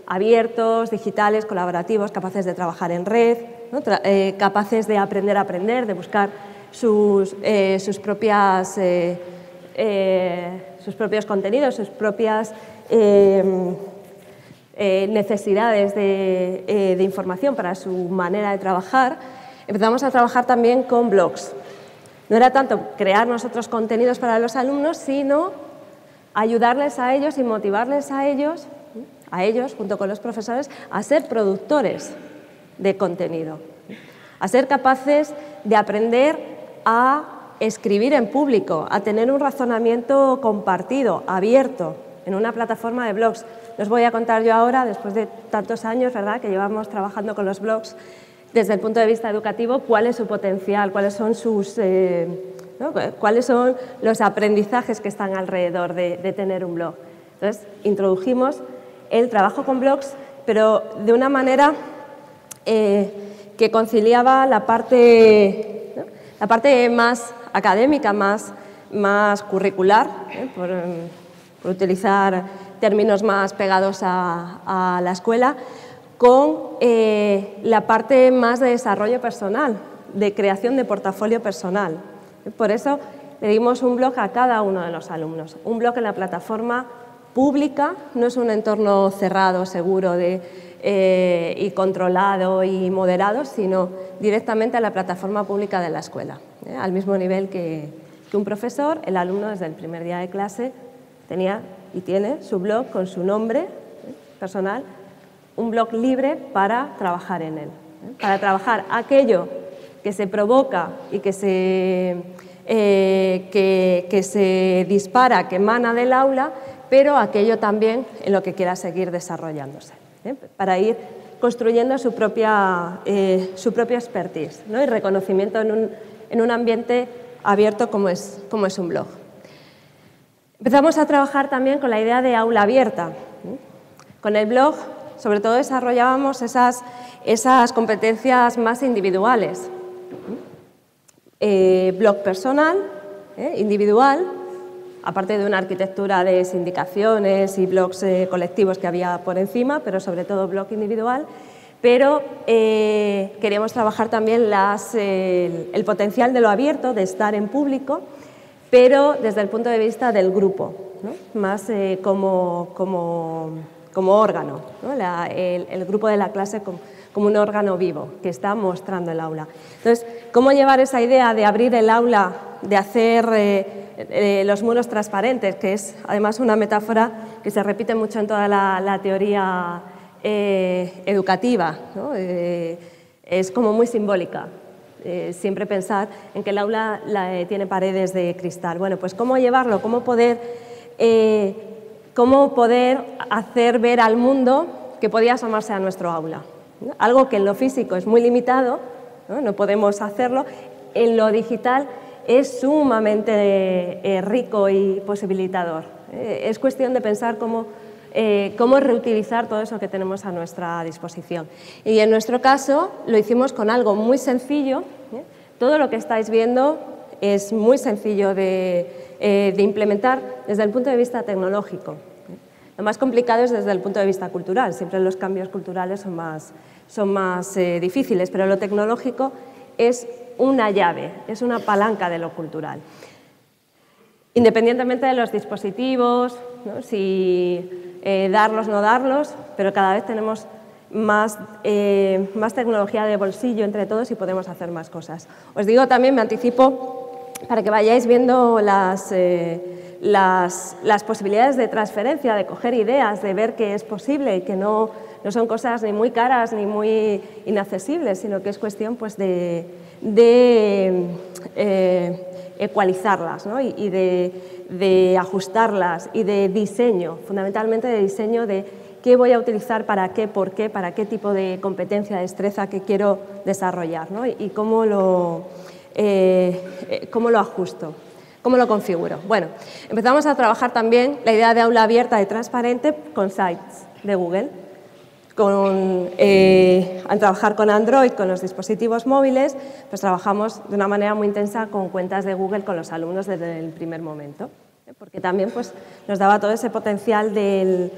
abiertos, digitales, colaborativos, capaces de trabajar en red, ¿no? Capaces de aprender a aprender, de buscar sus propios contenidos, sus propias necesidades de información para su manera de trabajar. Empezamos a trabajar también con blogs. No era tanto crear nosotros contenidos para los alumnos, sino ayudarles a ellos y motivarles a ellos, junto con los profesores, a ser productores de contenido, a ser capaces de aprender a escribir en público, a tener un razonamiento compartido, abierto, en una plataforma de blogs. No os voy a contar yo ahora, después de tantos años, ¿verdad?, que llevamos trabajando con los blogs, desde el punto de vista educativo, cuál es su potencial, cuáles son cuáles son los aprendizajes que están alrededor de tener un blog. Entonces, introdujimos el trabajo con blogs, pero de una manera que conciliaba la parte más académica, más curricular, por utilizar términos más pegados a la escuela, con la parte más de desarrollo personal, de creación de portafolio personal. Por eso le dimos un blog a cada uno de los alumnos. Un blog en la plataforma pública, no es un entorno cerrado, seguro y controlado y moderado, sino directamente a la plataforma pública de la escuela. Al mismo nivel que un profesor, el alumno desde el primer día de clase tenía y tiene su blog con su nombre personal, un blog libre para trabajar en él, para trabajar aquello que se provoca y que se dispara, que emana del aula, pero aquello también en lo que quiera seguir desarrollándose, para ir construyendo su propia expertise, ¿no?, y reconocimiento en un ambiente abierto como es un blog. Empezamos a trabajar también con la idea de aula abierta. Con el blog, sobre todo, desarrollábamos esas competencias más individuales. Blog personal, individual, aparte de una arquitectura de sindicaciones y blogs colectivos que había por encima, pero sobre todo blog individual. Pero queríamos trabajar también el potencial de lo abierto, de estar en público, pero desde el punto de vista del grupo, ¿no?, más como órgano, ¿no?, el grupo de la clase como un órgano vivo que está mostrando el aula. Entonces, ¿cómo llevar esa idea de abrir el aula, de hacer los muros transparentes, que es además una metáfora que se repite mucho en toda la teoría educativa, ¿no? Es como muy simbólica. Siempre pensar en que el aula tiene paredes de cristal. Bueno, pues ¿cómo llevarlo? ¿Cómo poder hacer ver al mundo que podía asomarse a nuestro aula? ¿No? Algo que en lo físico es muy limitado, no podemos hacerlo, en lo digital es sumamente rico y posibilitador. Es cuestión de pensar cómo reutilizar todo eso que tenemos a nuestra disposición. Y en nuestro caso lo hicimos con algo muy sencillo. Todo lo que estáis viendo es muy sencillo de implementar desde el punto de vista tecnológico. Lo más complicado es desde el punto de vista cultural. Siempre los cambios culturales son más difíciles, pero lo tecnológico es una llave, es una palanca de lo cultural. Independientemente de los dispositivos, ¿no?, si darlos o no darlos, pero cada vez tenemos más tecnología de bolsillo entre todos y podemos hacer más cosas. Os digo también, me anticipo, para que vayáis viendo las posibilidades de transferencia, de coger ideas, de ver que es posible y que no son cosas ni muy caras ni muy inaccesibles, sino que es cuestión pues, de ecualizarlas, ¿no?, y de ajustarlas y de diseño, fundamentalmente de diseño de qué voy a utilizar, para qué, por qué, para qué tipo de competencia, destreza que quiero desarrollar, ¿no?, y cómo lo ajusto, cómo lo configuro. Bueno, empezamos a trabajar también la idea de aula abierta y transparente con Sites de Google. Al trabajar con Android, con los dispositivos móviles, pues trabajamos de una manera muy intensa con cuentas de Google con los alumnos desde el primer momento, porque también pues, nos daba todo ese potencial del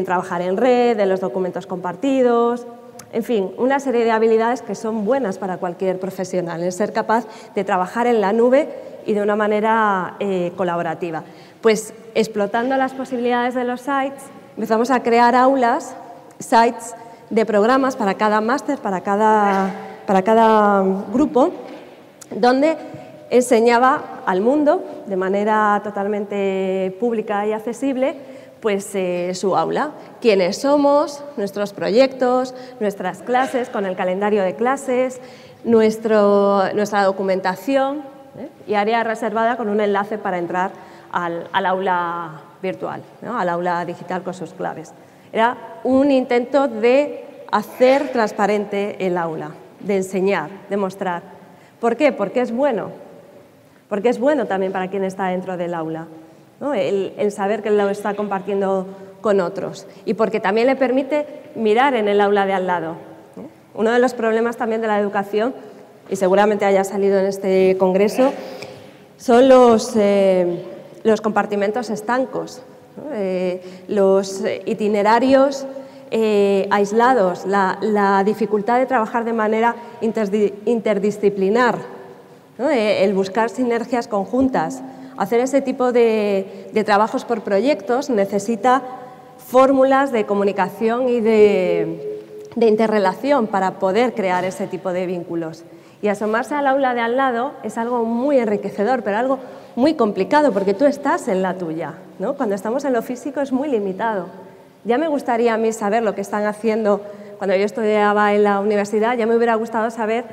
trabajar en red, de los documentos compartidos, en fin, una serie de habilidades que son buenas para cualquier profesional, el ser capaz de trabajar en la nube y de una manera colaborativa. Pues explotando las posibilidades de los sites, empezamos a crear aulas, sites de programas para cada máster, para cada grupo, donde enseñaba al mundo, de manera totalmente pública y accesible, pues su aula, quiénes somos, nuestros proyectos, nuestras clases, con el calendario de clases, nuestra documentación y área reservada con un enlace para entrar al aula virtual, ¿no? Al aula digital con sus claves. Era un intento de hacer transparente el aula, de enseñar, de mostrar. ¿Por qué? Porque es bueno. Porque es bueno también para quien está dentro del aula, ¿no? El saber que lo está compartiendo con otros. Y porque también le permite mirar en el aula de al lado. Uno de los problemas también de la educación, y seguramente haya salido en este congreso, son los compartimentos estancos, ¿no? Los itinerarios aislados, la dificultad de trabajar de manera interdisciplinar, ¿no? El buscar sinergias conjuntas. Hacer ese tipo de trabajos por proyectos necesita fórmulas de comunicación y de interrelación para poder crear ese tipo de vínculos. Y asomarse al aula de al lado es algo muy enriquecedor, pero algo muy complicado, porque tú estás en la tuya, ¿no? Cuando estamos en lo físico es muy limitado. Ya me gustaría a mí saber lo que están haciendo. Cuando yo estudiaba en la universidad, ya me hubiera gustado saber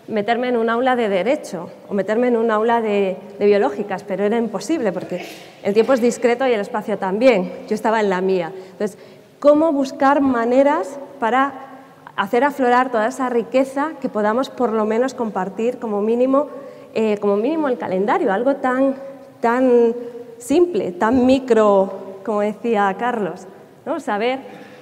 meterme en un aula de Derecho o meterme en un aula de Biológicas, pero era imposible porque el tiempo es discreto y el espacio también. Yo estaba en la mía. Entonces, ¿cómo buscar maneras para hacer aflorar toda esa riqueza que podamos por lo menos compartir como mínimo el calendario? Algo tan simple, tan micro, como decía Carlos, ¿no?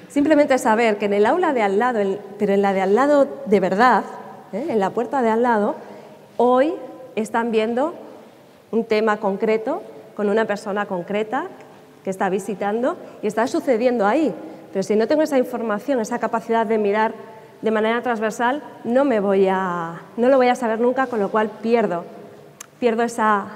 Simplemente saber que en el aula de al lado, pero en la de al lado de verdad, en la puerta de al lado, hoy están viendo un tema concreto con una persona concreta que está visitando y está sucediendo ahí. Pero si no tengo esa información, esa capacidad de mirar de manera transversal, no lo voy a saber nunca, con lo cual pierdo esa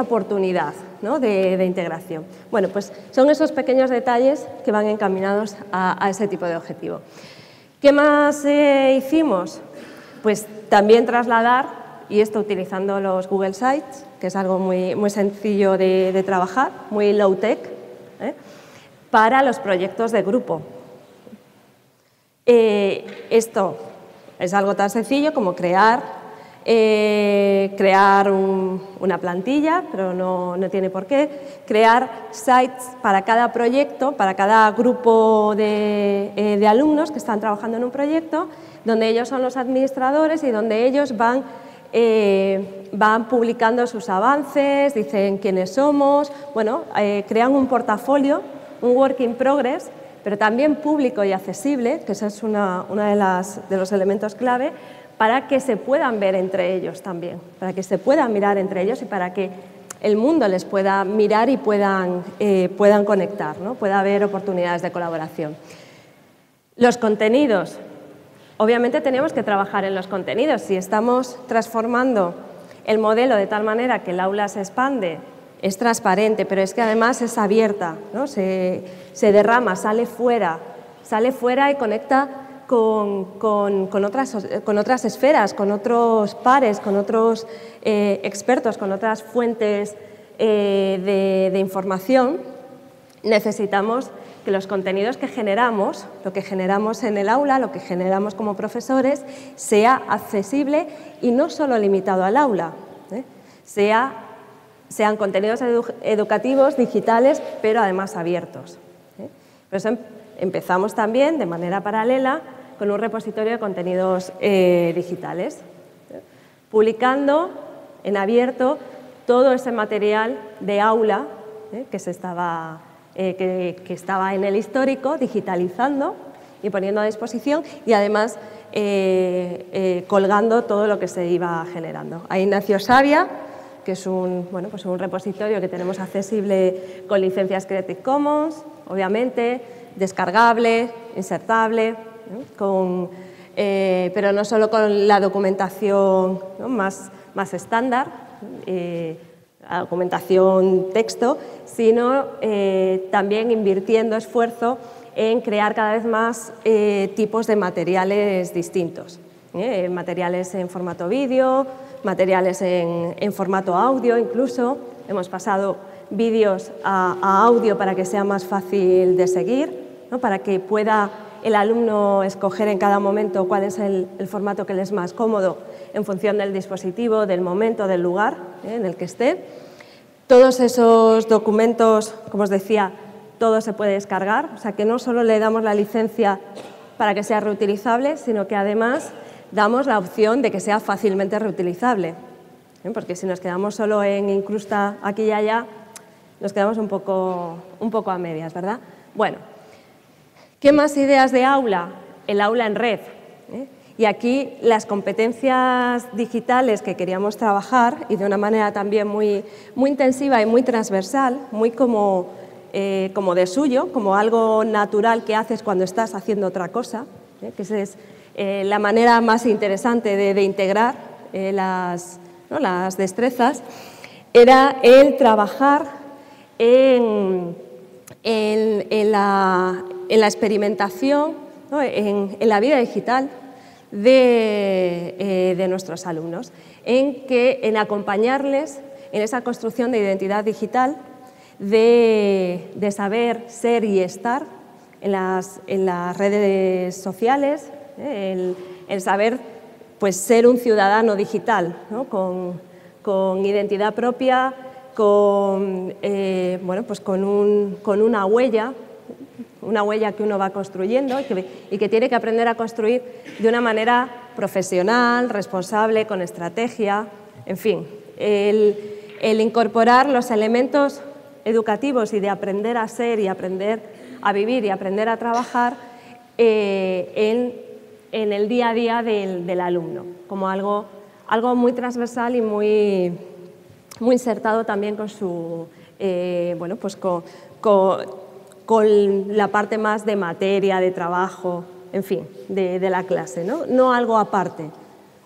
oportunidad, ¿no? de integración. Bueno, pues son esos pequeños detalles que van encaminados a ese tipo de objetivo. ¿Qué más hicimos? Pues también trasladar, y esto utilizando los Google Sites, que es algo muy, muy sencillo de trabajar, muy low-tech, para los proyectos de grupo. Esto es algo tan sencillo como crear una plantilla, pero no tiene por qué, crear sites para cada proyecto, para cada grupo de alumnos que están trabajando en un proyecto, donde ellos son los administradores y donde ellos van publicando sus avances, dicen quiénes somos, bueno, crean un portafolio, un work in progress, pero también público y accesible, que ese es uno de los elementos clave, para que se puedan ver entre ellos también, para que se puedan mirar entre ellos y para que el mundo les pueda mirar y puedan conectar, ¿no? Pueda haber oportunidades de colaboración. Los contenidos. Obviamente tenemos que trabajar en los contenidos. Si estamos transformando el modelo de tal manera que el aula se expande, es transparente, pero es que además es abierta, ¿no? Se derrama, sale fuera y conecta con otras esferas, con otros pares, con otros expertos, con otras fuentes de información. Necesitamos que los contenidos que generamos, lo que generamos en el aula, lo que generamos como profesores, sea accesible y no solo limitado al aula, sean contenidos educativos, digitales, pero además abiertos. Por eso empezamos también, de manera paralela, con un repositorio de contenidos digitales, publicando en abierto todo ese material de aula que estaba en el histórico, digitalizando y poniendo a disposición, y además colgando todo lo que se iba generando. A Ignacio Savia, que es un repositorio que tenemos accesible con licencias Creative Commons, obviamente, descargable, insertable, pero no solo con la documentación, ¿no?, más estándar, la documentación texto, sino también invirtiendo esfuerzo en crear cada vez más tipos de materiales distintos. Materiales en formato vídeo, materiales en formato audio incluso. Hemos pasado vídeos a audio para que sea más fácil de seguir, ¿no?, para que pueda el alumno escoger en cada momento cuál es el formato que le es más cómodo en función del dispositivo, del momento, del lugar en el que esté. Todos esos documentos, como os decía, todo se puede descargar, o sea que no solo le damos la licencia para que sea reutilizable, sino que además damos la opción de que sea fácilmente reutilizable, porque si nos quedamos solo en incrusta aquí y allá, nos quedamos un poco a medias, ¿verdad? Bueno, ¿qué más ideas de aula? El aula en red. Y aquí las competencias digitales que queríamos trabajar, y de una manera también muy intensiva y muy transversal, muy como de suyo, como algo natural que haces cuando estás haciendo otra cosa, que esa es la manera más interesante de integrar las destrezas, era el trabajar en la experimentación, ¿no?, en la vida digital de nuestros alumnos, en acompañarles en esa construcción de identidad digital, de saber ser y estar en las redes sociales, el saber pues, ser un ciudadano digital, ¿no?, con identidad propia, con una huella que uno va construyendo y que tiene que aprender a construir de una manera profesional, responsable, con estrategia, en fin, el incorporar los elementos educativos y de aprender a ser y aprender a vivir y aprender a trabajar en el día a día del alumno, como algo muy transversal y muy insertado también con su, con la parte más de materia, de trabajo, en fin, de la clase, ¿no? No algo aparte.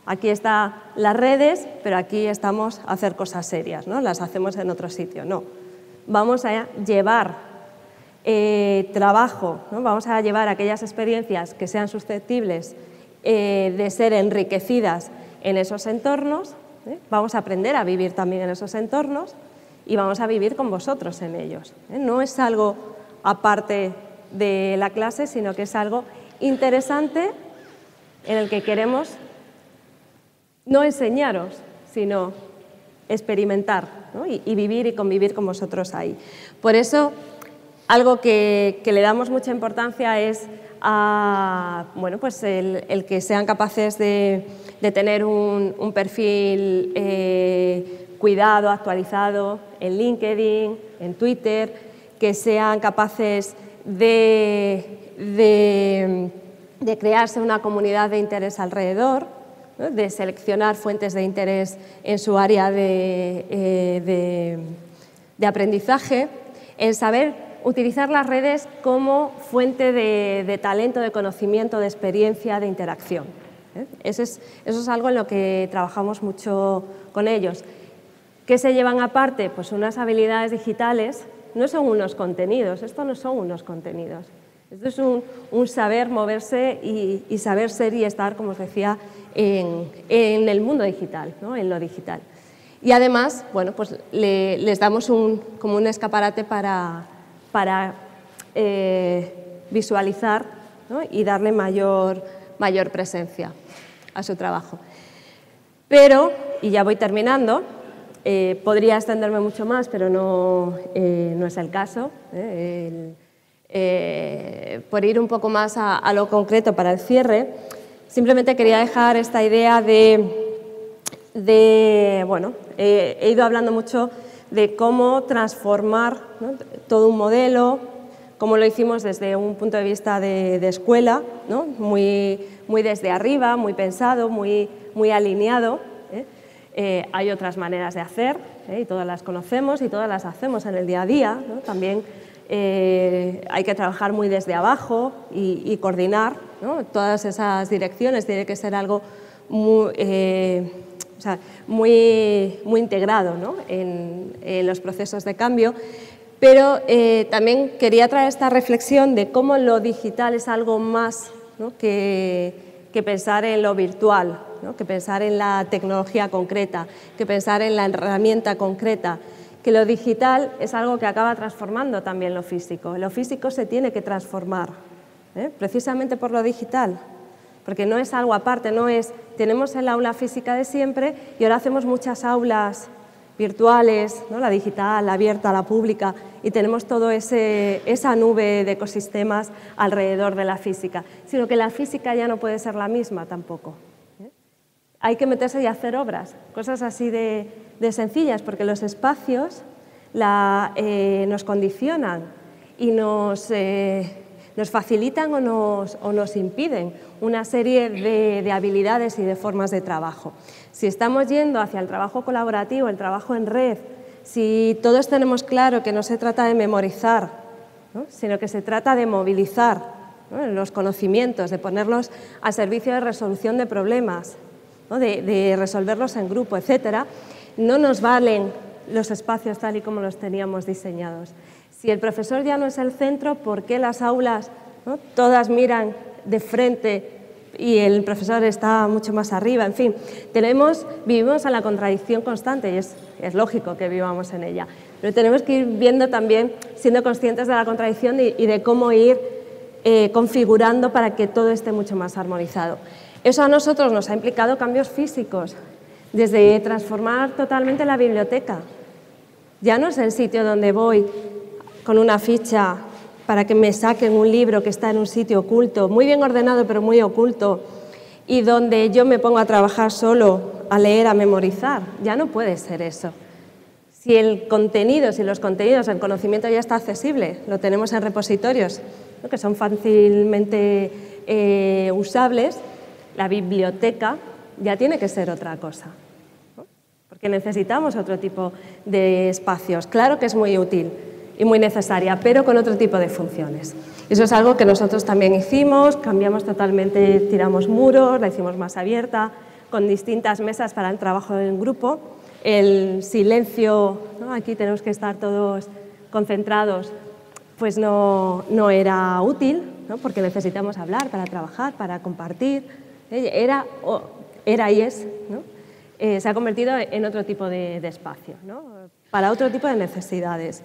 Aquí están las redes, pero aquí estamos a hacer cosas serias, ¿no? Las hacemos en otro sitio, no. Vamos a llevar trabajo, ¿no? Vamos a llevar aquellas experiencias que sean susceptibles de ser enriquecidas en esos entornos, vamos a aprender a vivir también en esos entornos y vamos a vivir con vosotros en ellos. No es algo aparte de la clase, sino que es algo interesante en el que queremos no enseñaros, sino experimentar, ¿no? y vivir y convivir con vosotros ahí. Por eso, algo que le damos mucha importancia es el que sean capaces de tener un perfil cuidado, actualizado en LinkedIn, en Twitter, que sean capaces de crearse una comunidad de interés alrededor, ¿no? De seleccionar fuentes de interés en su área de aprendizaje, en saber utilizar las redes como fuente de talento, de conocimiento, de experiencia, de interacción. Eso es algo en lo que trabajamos mucho con ellos. ¿Qué se llevan aparte? Pues unas habilidades digitales, no son unos contenidos, esto no son unos contenidos. Esto es un saber moverse y saber ser y estar, como os decía, en el mundo digital, ¿no? En lo digital. Y además, bueno, pues les damos como un escaparate para visualizar, ¿no? Y darle mayor presencia a su trabajo. Pero, y ya voy terminando, podría extenderme mucho más, pero no es el caso. Por ir un poco más a lo concreto para el cierre, simplemente quería dejar esta idea he ido hablando mucho de cómo transformar, ¿no? todo un modelo, cómo lo hicimos desde un punto de vista de escuela, ¿no? muy desde arriba, muy pensado, muy alineado. Hay otras maneras de hacer, y todas las conocemos y todas las hacemos en el día a día, ¿no? También hay que trabajar muy desde abajo y coordinar, ¿no? Todas esas direcciones. Tiene que ser algo muy integrado, ¿no? en los procesos de cambio. Pero también quería traer esta reflexión de cómo lo digital es algo más, ¿no? que pensar en lo virtual, ¿no? Que pensar en la tecnología concreta, que pensar en la herramienta concreta, que lo digital es algo que acaba transformando también lo físico. Lo físico se tiene que transformar, precisamente por lo digital, porque no es algo aparte, no es, tenemos el aula física de siempre y ahora hacemos muchas aulas virtuales, ¿no? La digital, la abierta, la pública, y tenemos toda esa nube de ecosistemas alrededor de la física, sino que la física ya no puede ser la misma tampoco. Hay que meterse y hacer obras, cosas así de sencillas, porque los espacios nos condicionan y nos facilitan o nos impiden una serie de habilidades y de formas de trabajo. Si estamos yendo hacia el trabajo colaborativo, el trabajo en red, si todos tenemos claro que no se trata de memorizar, ¿no? Sino que se trata de movilizar, ¿no? Los conocimientos, de ponerlos al servicio de resolución de problemas, ¿no? de resolverlos en grupo, etcétera, no nos valen los espacios tal y como los teníamos diseñados. Si el profesor ya no es el centro, ¿por qué las aulas, ¿no? Todas miran de frente y el profesor está mucho más arriba? En fin, vivimos en la contradicción constante y es lógico que vivamos en ella. Pero tenemos que ir viendo también, siendo conscientes de la contradicción y de cómo ir configurando para que todo esté mucho más armonizado. Eso a nosotros nos ha implicado cambios físicos, desde transformar totalmente la biblioteca. Ya no es el sitio donde voy con una ficha para que me saquen un libro que está en un sitio oculto, muy bien ordenado pero muy oculto, y donde yo me pongo a trabajar solo, a leer, a memorizar. Ya no puede ser eso. Si los contenidos, el conocimiento ya está accesible, lo tenemos en repositorios, ¿no? Que son fácilmente usables, la biblioteca ya tiene que ser otra cosa, ¿no? Porque necesitamos otro tipo de espacios. Claro que es muy útil y muy necesaria, pero con otro tipo de funciones. Eso es algo que nosotros también hicimos, cambiamos totalmente, tiramos muros, la hicimos más abierta, con distintas mesas para el trabajo en grupo. El silencio, ¿no? Aquí tenemos que estar todos concentrados, pues no era útil, ¿no? Porque necesitamos hablar para trabajar, para compartir. Era y es, ¿no? Se ha convertido en otro tipo de espacio, ¿no? Para otro tipo de necesidades.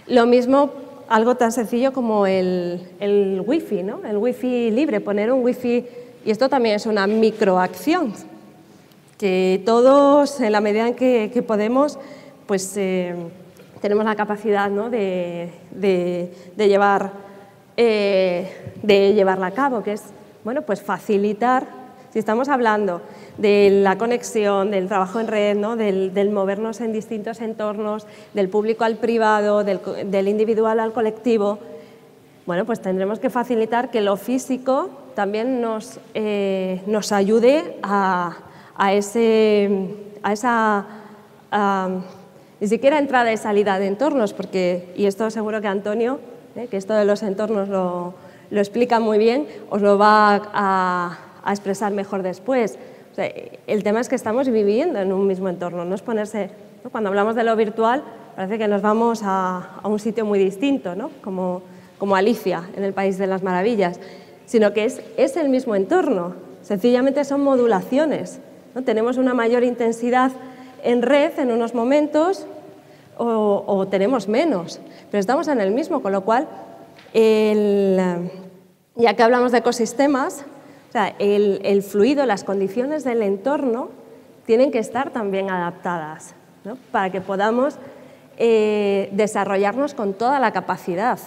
Lo mismo, algo tan sencillo como el wifi, ¿no? El wifi libre, poner un wifi, y esto también es una microacción, que todos, en la medida en que podemos, pues tenemos la capacidad, ¿no? de llevarla a cabo, que es, bueno, pues facilitar. Si estamos hablando de la conexión, del trabajo en red, ¿no? del movernos en distintos entornos, del público al privado, del individual al colectivo, bueno, pues tendremos que facilitar que lo físico también nos ayude a esa ni siquiera entrada y salida de entornos, porque, y esto seguro que Antonio, que esto de los entornos lo explica muy bien, os lo va a expresar mejor después. O sea, el tema es que estamos viviendo en un mismo entorno, no es ponerse, ¿no? Cuando hablamos de lo virtual parece que nos vamos a un sitio muy distinto, ¿no? como Alicia en el País de las Maravillas, sino que es el mismo entorno, sencillamente son modulaciones, ¿no? Tenemos una mayor intensidad en red en unos momentos o tenemos menos, pero estamos en el mismo, con lo cual, ya que hablamos de ecosistemas, o sea, el fluido, las condiciones del entorno tienen que estar también adaptadas, ¿no? Para que podamos desarrollarnos con toda la capacidad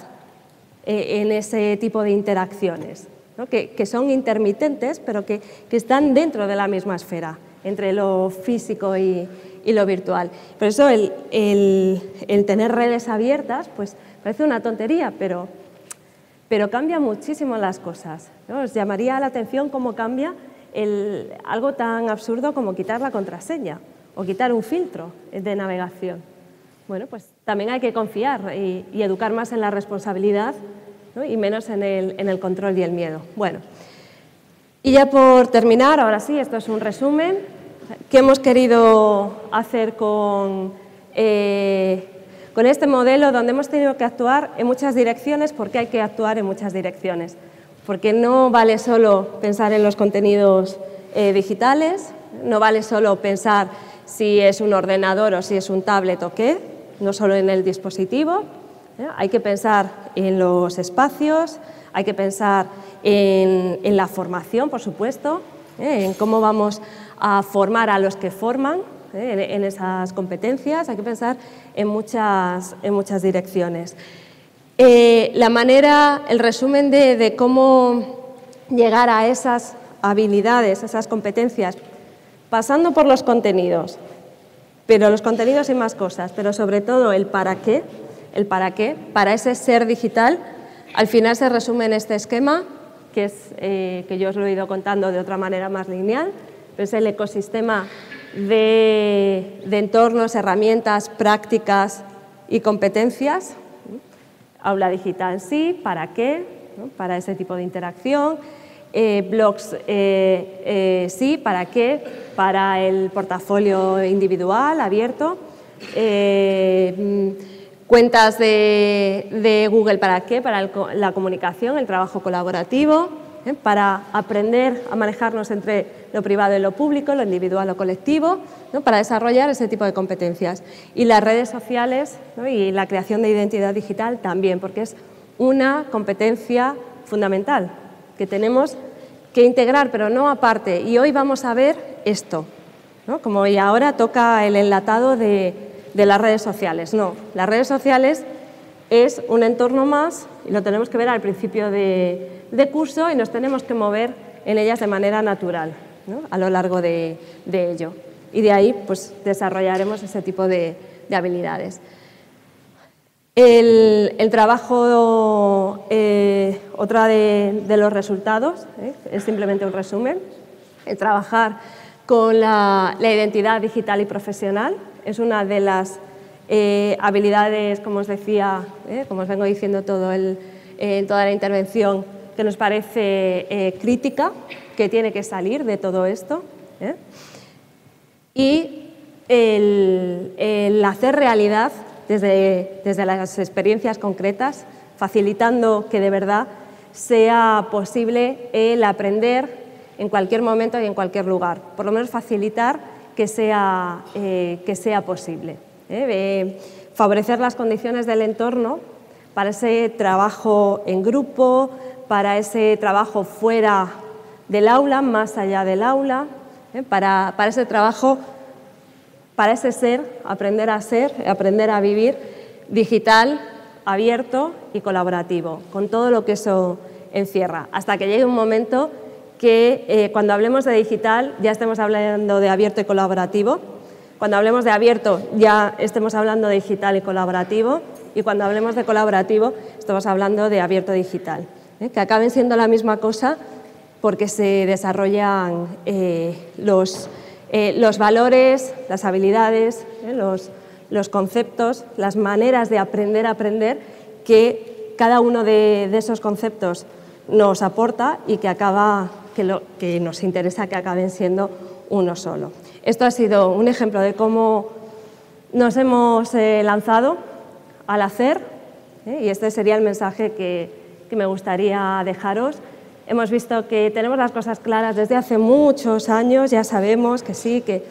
en ese tipo de interacciones, ¿no? que son intermitentes, pero que están dentro de la misma esfera, entre lo físico y lo virtual. Por eso el tener redes abiertas pues parece una tontería, pero pero cambia muchísimo las cosas, ¿no? Os llamaría la atención cómo cambia algo tan absurdo como quitar la contraseña o quitar un filtro de navegación. Bueno, pues también hay que confiar y educar más en la responsabilidad, ¿no? Y menos en el control y el miedo. Bueno, y ya por terminar, ahora sí, esto es un resumen. ¿Qué hemos querido hacer con este modelo donde hemos tenido que actuar en muchas direcciones? Porque hay que actuar en muchas direcciones. Porque no vale solo pensar en los contenidos digitales, no vale solo pensar si es un ordenador o si es un tablet o qué, no solo en el dispositivo. Hay que pensar en los espacios, hay que pensar en la formación, por supuesto, en cómo vamos a formar a los que forman en esas competencias. Hay que pensar en muchas direcciones. El resumen de cómo llegar a esas habilidades, a esas competencias, pasando por los contenidos, pero los contenidos y más cosas, pero sobre todo el para qué, para ese ser digital, al final se resume en este esquema, que yo os lo he ido contando de otra manera más lineal, pero es el ecosistema de entornos, herramientas, prácticas y competencias. Aula digital sí, ¿para qué? ¿No? Para ese tipo de interacción. Blogs sí, ¿para qué? Para el portafolio individual, abierto. Cuentas de Google, ¿para qué? Para la comunicación, el trabajo colaborativo, para aprender a manejarnos entre lo privado y lo público, lo individual o colectivo, ¿no? Para desarrollar ese tipo de competencias. Y las redes sociales, ¿no? Y la creación de identidad digital también, porque es una competencia fundamental que tenemos que integrar, pero no aparte. Y hoy vamos a ver esto, ¿no? Como y ahora toca el enlatado de las redes sociales. No, las redes sociales es un entorno más y lo tenemos que ver al principio de curso y nos tenemos que mover en ellas de manera natural, ¿no? A lo largo de ello. Y de ahí pues, desarrollaremos ese tipo de habilidades. El trabajo, otra de los resultados, es simplemente un resumen, el trabajar con la identidad digital y profesional es una de las habilidades, como os decía, como os vengo diciendo en toda la intervención, que nos parece crítica, que tiene que salir de todo esto. Y el hacer realidad desde las experiencias concretas, facilitando que de verdad sea posible el aprender en cualquier momento y en cualquier lugar. Por lo menos facilitar que sea posible. Favorecer las condiciones del entorno para ese trabajo en grupo, para ese trabajo fuera del aula, más allá del aula, para ese trabajo, para ese ser, aprender a vivir digital, abierto y colaborativo, con todo lo que eso encierra, hasta que llegue un momento que cuando hablemos de digital ya estemos hablando de abierto y colaborativo, cuando hablemos de abierto ya estemos hablando de digital y colaborativo, y cuando hablemos de colaborativo estamos hablando de abierto digital, que acaben siendo la misma cosa porque se desarrollan los valores, las habilidades, los conceptos, las maneras de aprender a aprender que cada uno de esos conceptos nos aporta y que nos interesa que acaben siendo uno solo. Esto ha sido un ejemplo de cómo nos hemos lanzado al hacer, y este sería el mensaje que me gustaría dejaros. Hemos visto que tenemos las cosas claras desde hace muchos años, ya sabemos que sí, que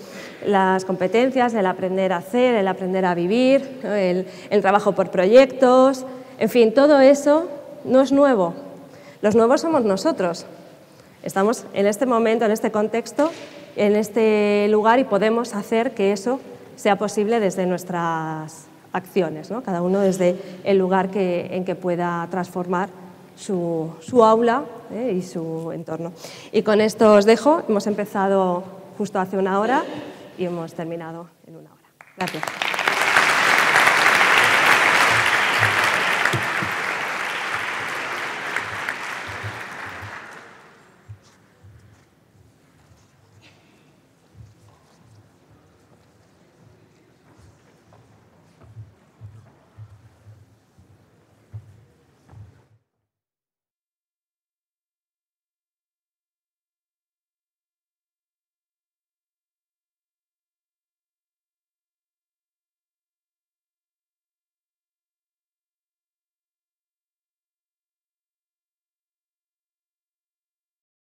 las competencias, el aprender a hacer, el aprender a vivir, el trabajo por proyectos, en fin, todo eso no es nuevo. Los nuevos somos nosotros. Estamos en este momento, en este contexto, en este lugar y podemos hacer que eso sea posible desde nuestras acciones, ¿no? Cada uno desde el lugar en que pueda transformar su aula y su entorno. Y con esto os dejo. Hemos empezado justo hace una hora y hemos terminado en una hora. Gracias.